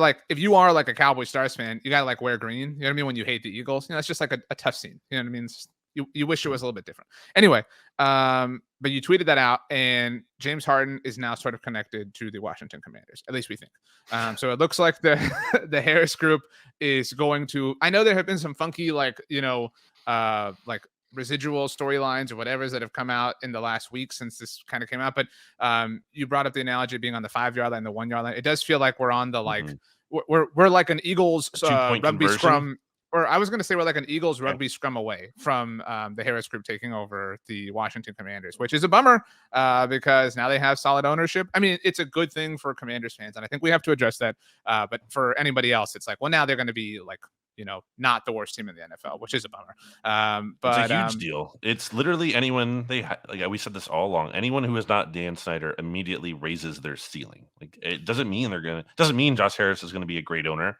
like a Cowboys Stars fan, you gotta like wear green. You know what I mean? When you hate the Eagles, you know, it's just like a tough scene. You know what I mean? It's just, you wish it was a little bit different. Anyway, but you tweeted that out, and James Harden is now sort of connected to the Washington Commanders. At least we think. So it looks like the Harris group is going to. I know there have been some funky, like, you know, like residual storylines or whatever's that have come out in the last week since this kind of came out. But you brought up the analogy of being on the 5-yard line, the 1-yard line. It does feel like we're on the like we're like an Eagles two-point rugby conversion? scrum. Or I was going to say we're like an Eagles rugby scrum away from the Harris Group taking over the Washington Commanders, which is a bummer because now they have solid ownership. I mean, it's a good thing for Commanders fans, and I think we have to address that. But for anybody else, it's like, well, now they're going to be like, not the worst team in the NFL, which is a bummer. But it's a huge deal. It's literally anyone like we said this all along. Anyone who is not Dan Snyder immediately raises their ceiling. Like it doesn't mean doesn't mean Josh Harris is going to be a great owner.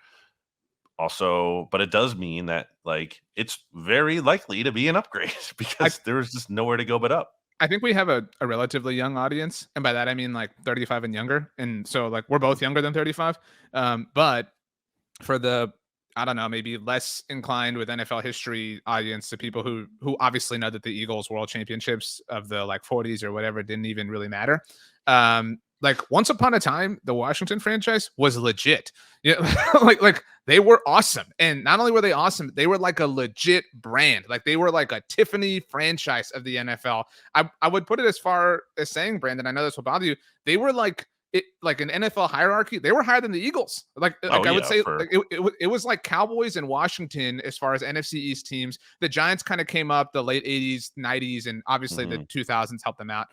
Also, but it does mean that like it's very likely to be an upgrade because there's just nowhere to go but up. I think we have a relatively young audience, and by that I mean like 35 and younger, and so like we're both younger than 35. But for the I don't know, maybe less inclined with NFL history audience to people who obviously know that the Eagles World Championships of the like 40s or whatever didn't even really matter. Like once upon a time, the Washington franchise was legit. Like they were awesome. And not only were they awesome, they were like a legit brand. Like they were like a Tiffany franchise of the NFL. I would put it as far as saying, Brandon, I know this will bother you. They were like an NFL hierarchy. They were higher than the Eagles. I would say like, it was like Cowboys and Washington as far as NFC East teams. The Giants kind of came up the late 80s, 90s, and obviously the 2000s helped them out.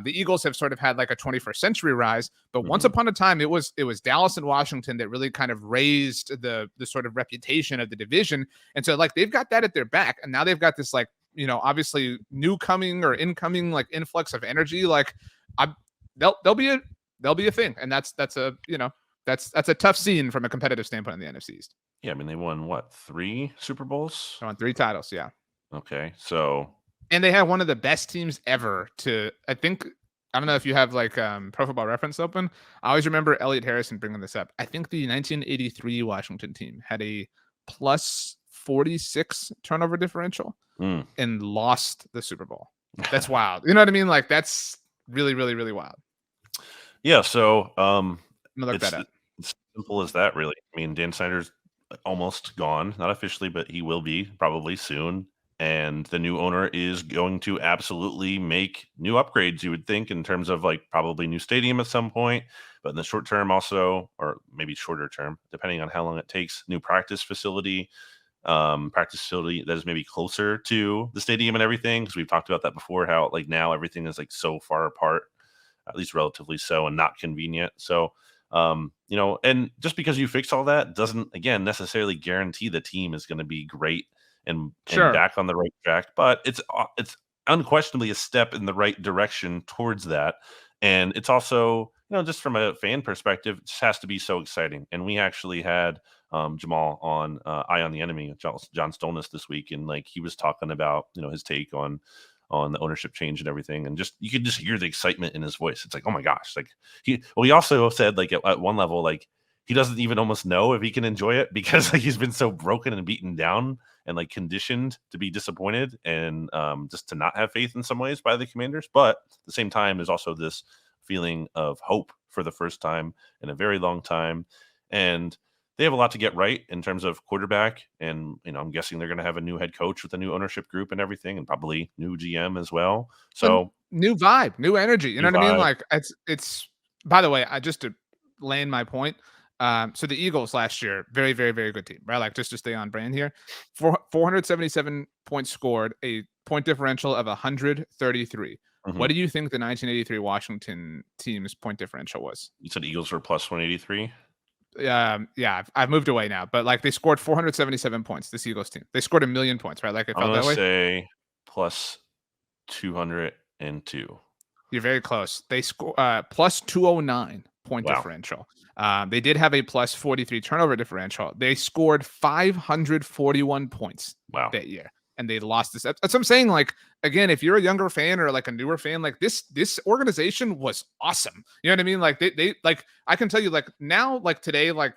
The Eagles have sort of had like a 21st century rise, but once upon a time, it was Dallas and Washington that really kind of raised the sort of reputation of the division. And so like they've got that at their back, and now they've got this like, obviously new coming or incoming like influx of energy. Like they'll be a thing, and that's a tough scene from a competitive standpoint in the NFC East. Yeah, I mean they won what, 3 Super Bowls? They won 3 titles, yeah. Okay, so and they have one of the best teams ever I don't know if you have like Pro Football Reference open. I always remember Elliot Harrison bringing this up. I think the 1983 Washington team had a plus 46 turnover differential and lost the Super Bowl. That's wild. You know what I mean? Like that's really, really, really wild. Yeah, so look that up. It's simple as that, really. I mean, Dan Snyder's almost gone, not officially, but he will be probably soon. And the new owner is going to absolutely make new upgrades, you would think, in terms of like probably new stadium at some point, but in the short term also, or maybe shorter term, depending on how long it takes, new practice facility that is maybe closer to the stadium and everything. Because we've talked about that before, how like now everything is like so far apart, at least relatively so, and not convenient. So, and just because you fix all that doesn't, again, necessarily guarantee the team is going to be great and back on the right track, but it's unquestionably a step in the right direction towards that. And it's also, just from a fan perspective, it just has to be so exciting. And we actually had Jamal on Eye on the Enemy, John Stolnis this week, and like he was talking about his take on the ownership change and everything, and just you could just hear the excitement in his voice. It's like, oh my gosh, like he also said like at one level like he doesn't even almost know if he can enjoy it because like he's been so broken and beaten down and like conditioned to be disappointed and just to not have faith in some ways by the Commanders. But at the same time, there's also this feeling of hope for the first time in a very long time. And they have a lot to get right in terms of quarterback. And, I'm guessing they're going to have a new head coach with a new ownership group and everything, and probably new GM as well. So new vibe, new energy. You know what I mean? Like it's, by the way, just to land my point. So the Eagles last year, very, very, very good team, right? Like just to stay on brand here, 477 points scored, a point differential of 133. What do you think the 1983 Washington team's point differential was? You said Eagles were plus 183. Yeah, I've moved away now, but like they scored 477 points. This Eagles team, they scored 1 million points, right? Like it felt that way. Say plus 202. You're very close. They score plus 209 point differential. They did have a plus 43 turnover differential. They scored 541 points that year, and they lost this. That's what I'm saying. Like, again, if you're a younger fan or like a newer fan, like this organization was awesome. You know what I mean? Like they like, I can tell you like now, like today, like,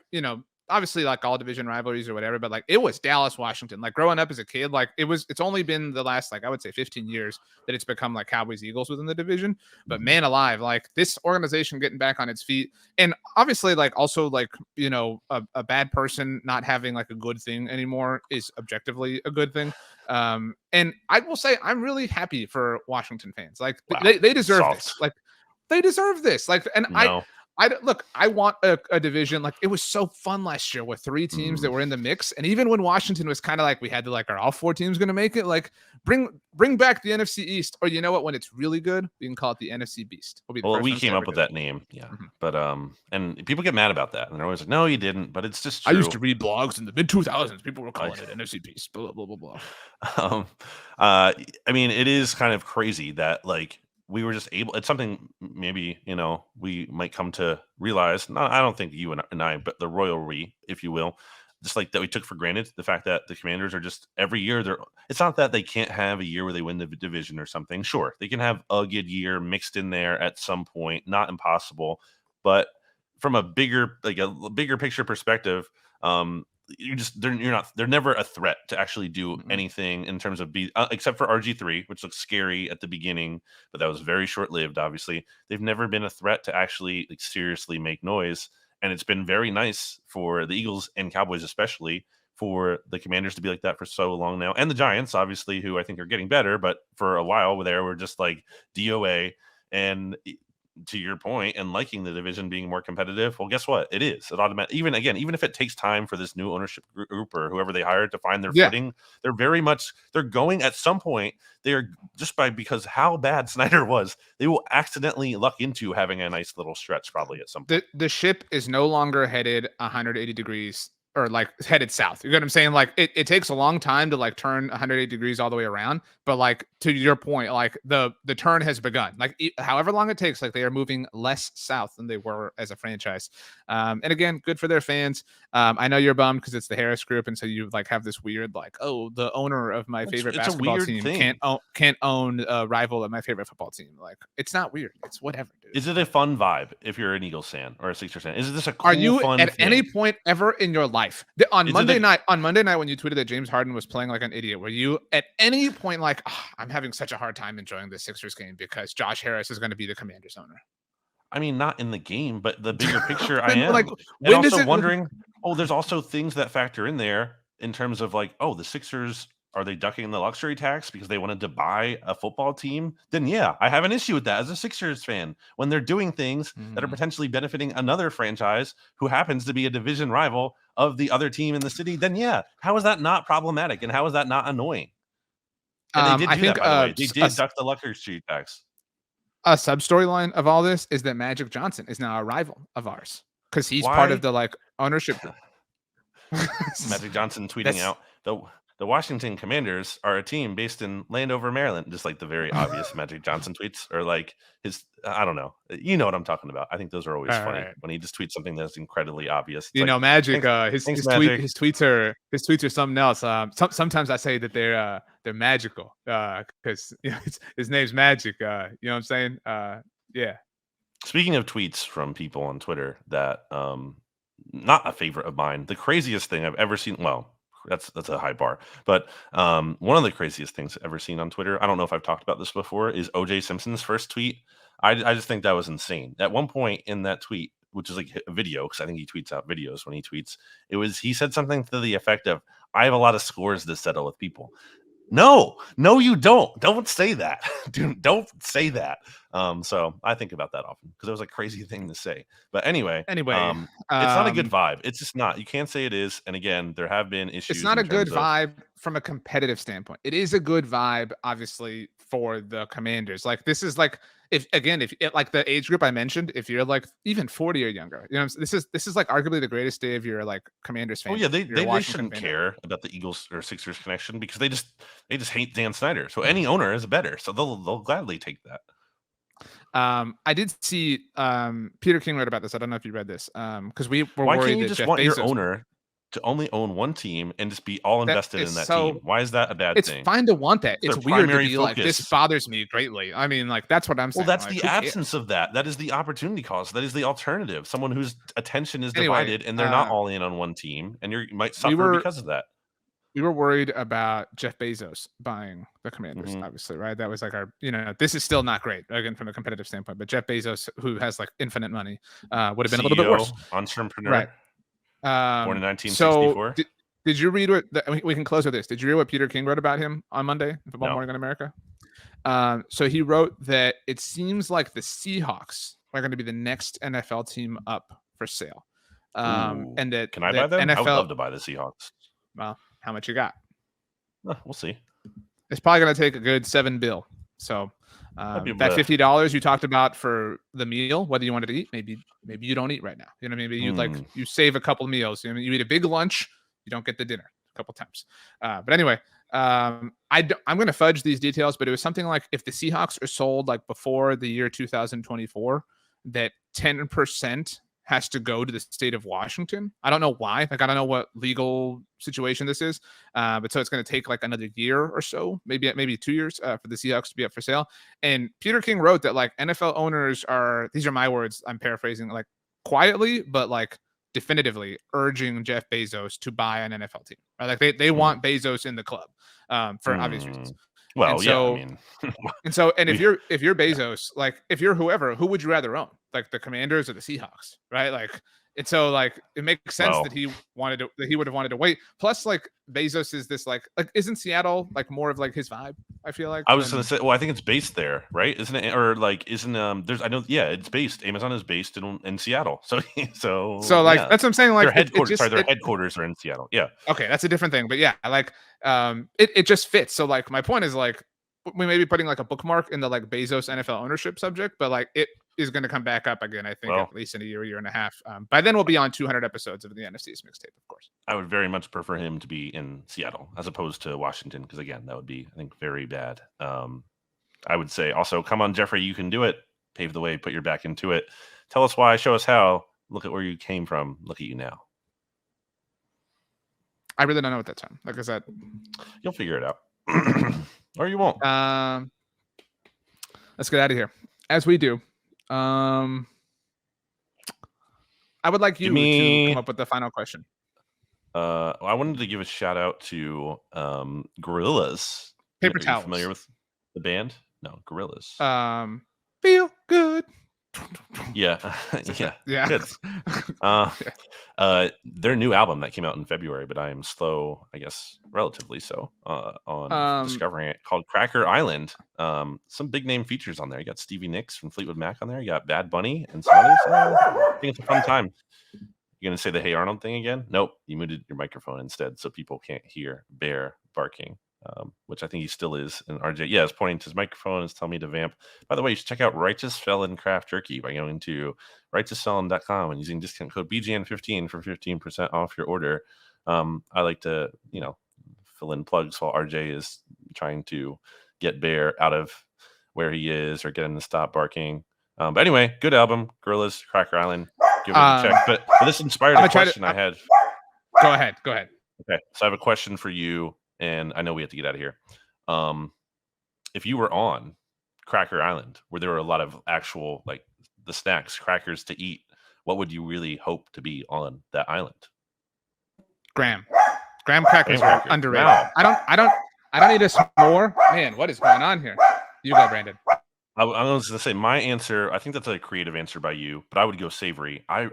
obviously like all division rivalries or whatever, but like it was Dallas, Washington. Like growing up as a kid, like it's only been the last like I would say 15 years that it's become like Cowboys Eagles within the division. But man alive, like this organization getting back on its feet, and obviously like also like a bad person not having like a good thing anymore is objectively a good thing. And I will say I'm really happy for Washington fans. Like Wow. they deserve Soft. this. Like they deserve this. Like, and No. I want a division. Like it was so fun last year with 3 teams that were in the mix. And even when Washington was kind of like, we had to like, are all 4 teams going to make it? Like bring back the NFC East, or you know what, when it's really good, we can call it the NFC Beast. Well, we came up with that name. Yeah. But, and people get mad about that. And they're always like, no, you didn't, but it's just true. I used to read blogs in the mid 2000s. People were calling it NFC Beast, blah, blah, blah, blah. I mean, it is kind of crazy that like, we were just able, it's something maybe, we might come to realize, no, I don't think you and I, but the royal we, if you will, just like that we took for granted the fact that the Commanders are just every year it's not that they can't have a year where they win the division or something. Sure, they can have a good year mixed in there at some point, not impossible, but from a bigger picture perspective, they're never a threat to actually do anything in terms of except for RG3, which looks scary at the beginning, but that was very short-lived. Obviously, they've never been a threat to actually like seriously make noise, and it's been very nice for the Eagles and Cowboys, especially for the Commanders to be like that for so long now, and the Giants, obviously, who I think are getting better, but for a while there were just like DOA. And to your point, and liking the division being more competitive, well, guess what? It is. It automatically, even if it takes time for this new ownership group or whoever they hired to find their footing, they're going at some point. They're because how bad Snyder was, they will accidentally luck into having a nice little stretch probably at some point. The ship is no longer headed 180 degrees or like headed south. You know what I'm saying? Like it takes a long time to like turn 180 degrees all the way around. But like to your point, like the turn has begun. Like however long it takes, like they are moving less south than they were as a franchise. And again, good for their fans. I know you're bummed because it's the Harris Group, and so you like have this weird like, oh, the owner of my favorite basketball team can't own a rival of my favorite football team. Like it's not weird. It's whatever, dude. Is it a fun vibe if you're an Eagles fan or a Sixers fan? Is this a cool, Are you fun at thing? any point ever in your life on Monday night when you tweeted that James Harden was playing like an idiot, were you at any point like, oh, I'm having such a hard time enjoying the Sixers game because Josh Harris is going to be the Commanders owner? I mean, not in the game, but the bigger picture, I am. Like, and also wondering, there's also things that factor in there in terms of like, the Sixers, are they ducking the luxury tax because they wanted to buy a football team? Then yeah, I have an issue with that as a Sixers fan. When they're doing things that are potentially benefiting another franchise who happens to be a division rival of the other team in the city, then yeah, how is that not problematic and how is that not annoying? And they did do that, by the way. They did duck the luxury tax. A sub storyline of all this is that Magic Johnson is now a rival of ours because he's part of the like ownership group. Magic Johnson tweeting out the Washington Commanders are a team based in Landover, Maryland. Just like the very obvious Magic Johnson tweets, or like his, I don't know. You know what I'm talking about. I think those are always funny when he just tweets something that's incredibly obvious. It's Magic. His tweets are something else. Sometimes I say that they're magical because his name's Magic. You know what I'm saying? Yeah. Speaking of tweets from people on Twitter that not a favorite of mine, the craziest thing I've ever seen. Well, that's a high bar, but one of the craziest things I've ever seen on Twitter, I don't know if I've talked about this before, is OJ Simpson's first tweet. I just think that was insane. At one point in that tweet, which is like a video, because I think he tweets out videos when he tweets, he said something to the effect of, I have a lot of scores to settle with people. No, you don't. Don't say that. Dude, don't say that. So I think about that often because it was a crazy thing to say. But anyway, it's not a good vibe. It's just not. You can't say it is. And again, there have been issues. It's not a good vibe from a competitive standpoint. It is a good vibe, obviously, for the Commanders. Like this is like if like the age group I mentioned, if you're like even 40 or younger, this is like arguably the greatest day of your like Commanders fan. Oh yeah, they shouldn't care about the Eagles or Sixers connection because they just hate Dan Snyder. So any owner is better. So they'll gladly take that. I did see Peter King wrote about this. I don't know if you read this. Because we were Why worried can't you that just Jeff want Bezos, your owner to only own one team and just be all invested in that team. Why is that a bad it's thing? It's fine to want that. It's weird to be focus. like, this bothers me greatly. I mean, like, that's what I'm saying. Well, that's like, the absence of that. That is the opportunity cost. That is the alternative. Someone whose attention is divided and they're not all in on one team, and you might suffer because of that. We were worried about Jeff Bezos buying the Commanders, obviously, right? That was like our, this is still not great, again, from a competitive standpoint, but Jeff Bezos, who has like infinite money, would have been a little bit worse. Entrepreneur. Right. Born in 1964. So did you read what, we can close with this. Did you read what Peter King wrote about him on Monday, Football Morning in America? So he wrote that it seems like the Seahawks are going to be the next NFL team up for sale. And that can I buy them? I would love to buy the Seahawks. Well, how much you got? We'll see. It's probably going to take a good $7 billion. So that $50 you talked about for the meal, whether you wanted to eat, maybe you don't eat right now. You know, maybe you save a couple of meals. You eat a big lunch, you don't get the dinner a couple times. But anyway, I'm going to fudge these details, but it was something like if the Seahawks are sold like before the year 2024, that 10% has to go to the state of Washington. I don't know why. Like, I don't know what legal situation this is. But so it's going to take like another year or so, maybe 2 years for the Seahawks to be up for sale. And Peter King wrote that like NFL owners these are my words, I'm paraphrasing, like quietly, but like definitively urging Jeff Bezos to buy an NFL team. Right? Like they want Bezos in the club for obvious reasons. Well, and so, yeah, I mean, if you're Bezos, like if you're whoever, who would you rather own? Like the Commanders or the Seahawks, right? Like, and so like it makes sense that he would have wanted to wait. Plus, like Bezos is this like isn't Seattle like more of like his vibe? I feel like I was going to say, well, I think it's based there, right? Isn't it? Or like, isn't it's based. Amazon is based in Seattle, so like that's what I'm saying. Like their headquarters, their headquarters are in Seattle. Yeah. Okay, that's a different thing, but yeah, like it just fits. So like my point is like we may be putting like a bookmark in the like Bezos NFL ownership subject, but like it is going to come back up again, I think, at least in a year and a half. By then we'll be on 200 episodes of the NFC's Mixtape, of course. I would very much prefer him to be in Seattle as opposed to Washington, because again, that would be, I think, very bad. I would say also, come on, Jeffrey, you can do it. Pave the way, put your back into it. Tell us why, show us how. Look at where you came from. Look at you now. I really don't know at that time. Like I said, you'll figure it out. Or you won't. Let's get out of here. As we do. I would like you to come up with the final question. I wanted to give a shout out to Gorillaz. Paper Towels. Familiar with the band? No, Gorillaz. Feel good. Yeah. Good. Their new album that came out in February, but I am slow, I guess, relatively so, on discovering it, called Cracker Island. Some big name features on there. You got Stevie Nicks from Fleetwood Mac on there. You got Bad Bunny and some others. I think it's a fun time. You're gonna say the Hey Arnold thing again? Nope, you muted your microphone instead, so people can't hear Bear barking. Which I think he still is. And RJ, is pointing to his microphone, is telling me to vamp. By the way, you should check out Righteous Felon Craft Jerky by going to righteousfelon.com and using discount code BGN15 for 15% off your order. I like to, fill in plugs while RJ is trying to get Bear out of where he is or get him to stop barking. But anyway, good album, Gorillaz, Cracker Island. Give it a check. But this inspired a question I had. Go ahead. Okay, so I have a question for you. And I know we have to get out of here. If you were on Cracker Island, where there were a lot of actual, like, the snacks, crackers to eat, what would you really hope to be on that island? Graham crackers are underrated. Wow. I don't need a s'more. Man, what is going on here? You go, Brandon. I was going to say my answer. I think that's a creative answer by you, but I would go savory. I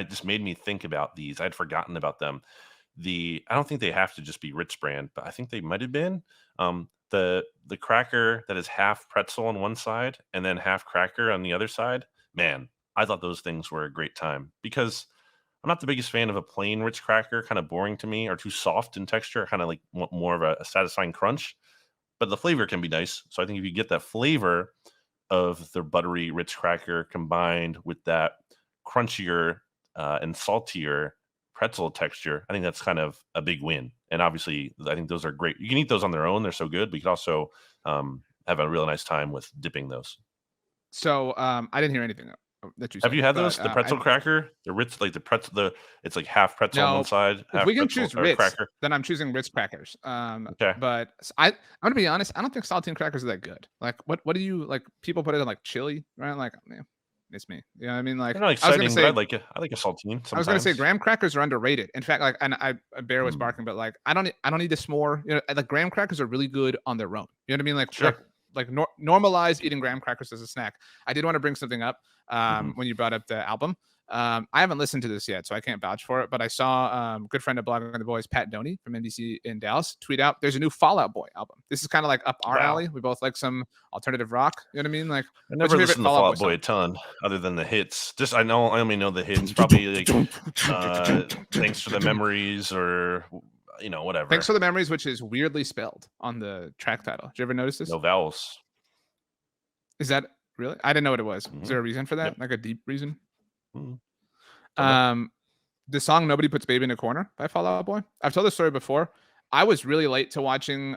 just made me think about these. I'd forgotten about them. I don't think they have to just be Ritz brand, but I think they might have been the cracker that is half pretzel on one side and then half cracker on the other side. Man, I thought those things were a great time, because I'm not the biggest fan of a plain Ritz cracker, kind of boring to me, or too soft in texture, kind of like more of a satisfying crunch, but the flavor can be nice. So I think if you get that flavor of the buttery Ritz cracker combined with that crunchier and saltier pretzel texture, I think that's kind of a big win. And obviously, I think those are great. You can eat those on their own; they're so good. But you can also have a really nice time with dipping those. So I didn't hear anything that you Have said. you had But, those? The pretzel cracker, the Ritz, like the pretzel, it's like half pretzel on one no, side, if half we can pretzel choose or Ritz, cracker. then I'm choosing Ritz crackers. Okay. But I'm gonna be honest. I don't think saltine crackers are that good. Like, what do you like? People put it in like chili, right? Like, man, it's me. You know what I mean? Like, They're not I was gonna exciting, but say, I like a saltine I was gonna say sometimes. graham crackers are underrated. In fact, like, and a bear was Mm, barking, but like, I don't need this more. You know, like graham crackers are really good on their own. You know what I mean? sure. Like normalize eating graham crackers as a snack. I did want to bring something up Mhm. when you brought up the album. I haven't listened to this yet, so I can't vouch for it. But I saw good friend of Blogging the Boys, Pat Doney from NBC in Dallas, tweet out there's a new Fall Out Boy album. This is kind of like up our Wow. alley. We both like some alternative rock. You know what I mean? Like, I what's never your favorite listened to Fall Fall Out Boy Out Boy song? a ton, other than the hits. Just I only know the hits. Probably like "Thanks for the Memories" or whatever. Thanks for the Memories, which is weirdly spelled on the track title. Did you ever notice this? No vowels. Is that really? I didn't know what it was. Mhm. Is there a reason for that? Yep. Like a deep reason? Mhm. Don't know. The song "Nobody Puts Baby in a Corner" by Fall Out Boy. I've told this story before. I was really late to watching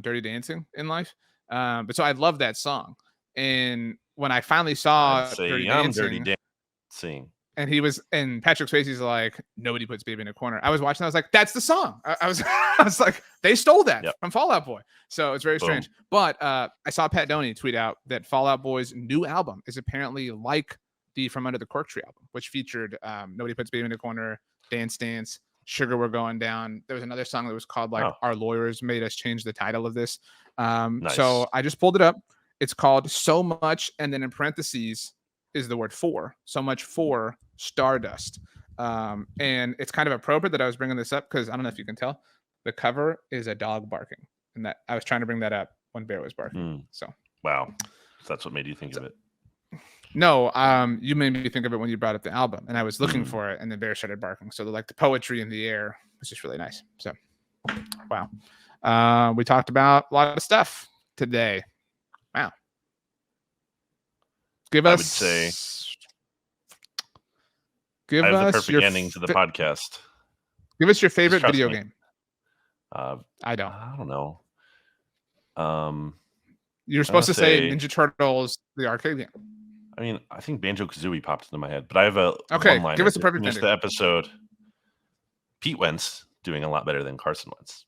Dirty Dancing in life, but so I love that song. And when I finally I'd saw Dirty say I'm Dirty Dancing, Dancing. and Patrick Swayze's like, "Nobody puts baby in a corner." I was watching. I was like, "That's the song." I was I was like, "They stole that Yep. from Fall Out Boy." So it's very Boom. strange. But I saw Pat Doney tweet out that Fall Out Boy's new album is apparently like the From Under the Cork Tree album, which featured "Nobody Puts Baby in a Corner," "Dance Dance," "Sugar We're Going Down." There was another song that was called like Oh. "Our Lawyers Made Us Change the Title of This." Nice. So I just pulled it up. It's called "So Much," and then in parentheses is the word "for." So much for Stardust. And it's kind of appropriate that I was bringing this up because I don't know if you can tell, the cover is a dog barking, and that I was trying to bring that up when Bear was barking. So wow, so that's what made you think of it. No, you made me think of it when you brought up the album, and I was looking for it, and the bear started barking. So like the poetry in the air was just really nice. So, wow, we talked about a lot of stuff today. Wow, I would say give I have us the perfect ending to the podcast. Give us your favorite trust video me. game. I don't know. You're supposed to say Ninja Turtles, the arcade game. I mean, I think Banjo-Kazooie popped into my head, but I have a Okay. one-liner Give us a to perfect finish ending. the episode. Pete Wentz doing a lot better than Carson Wentz.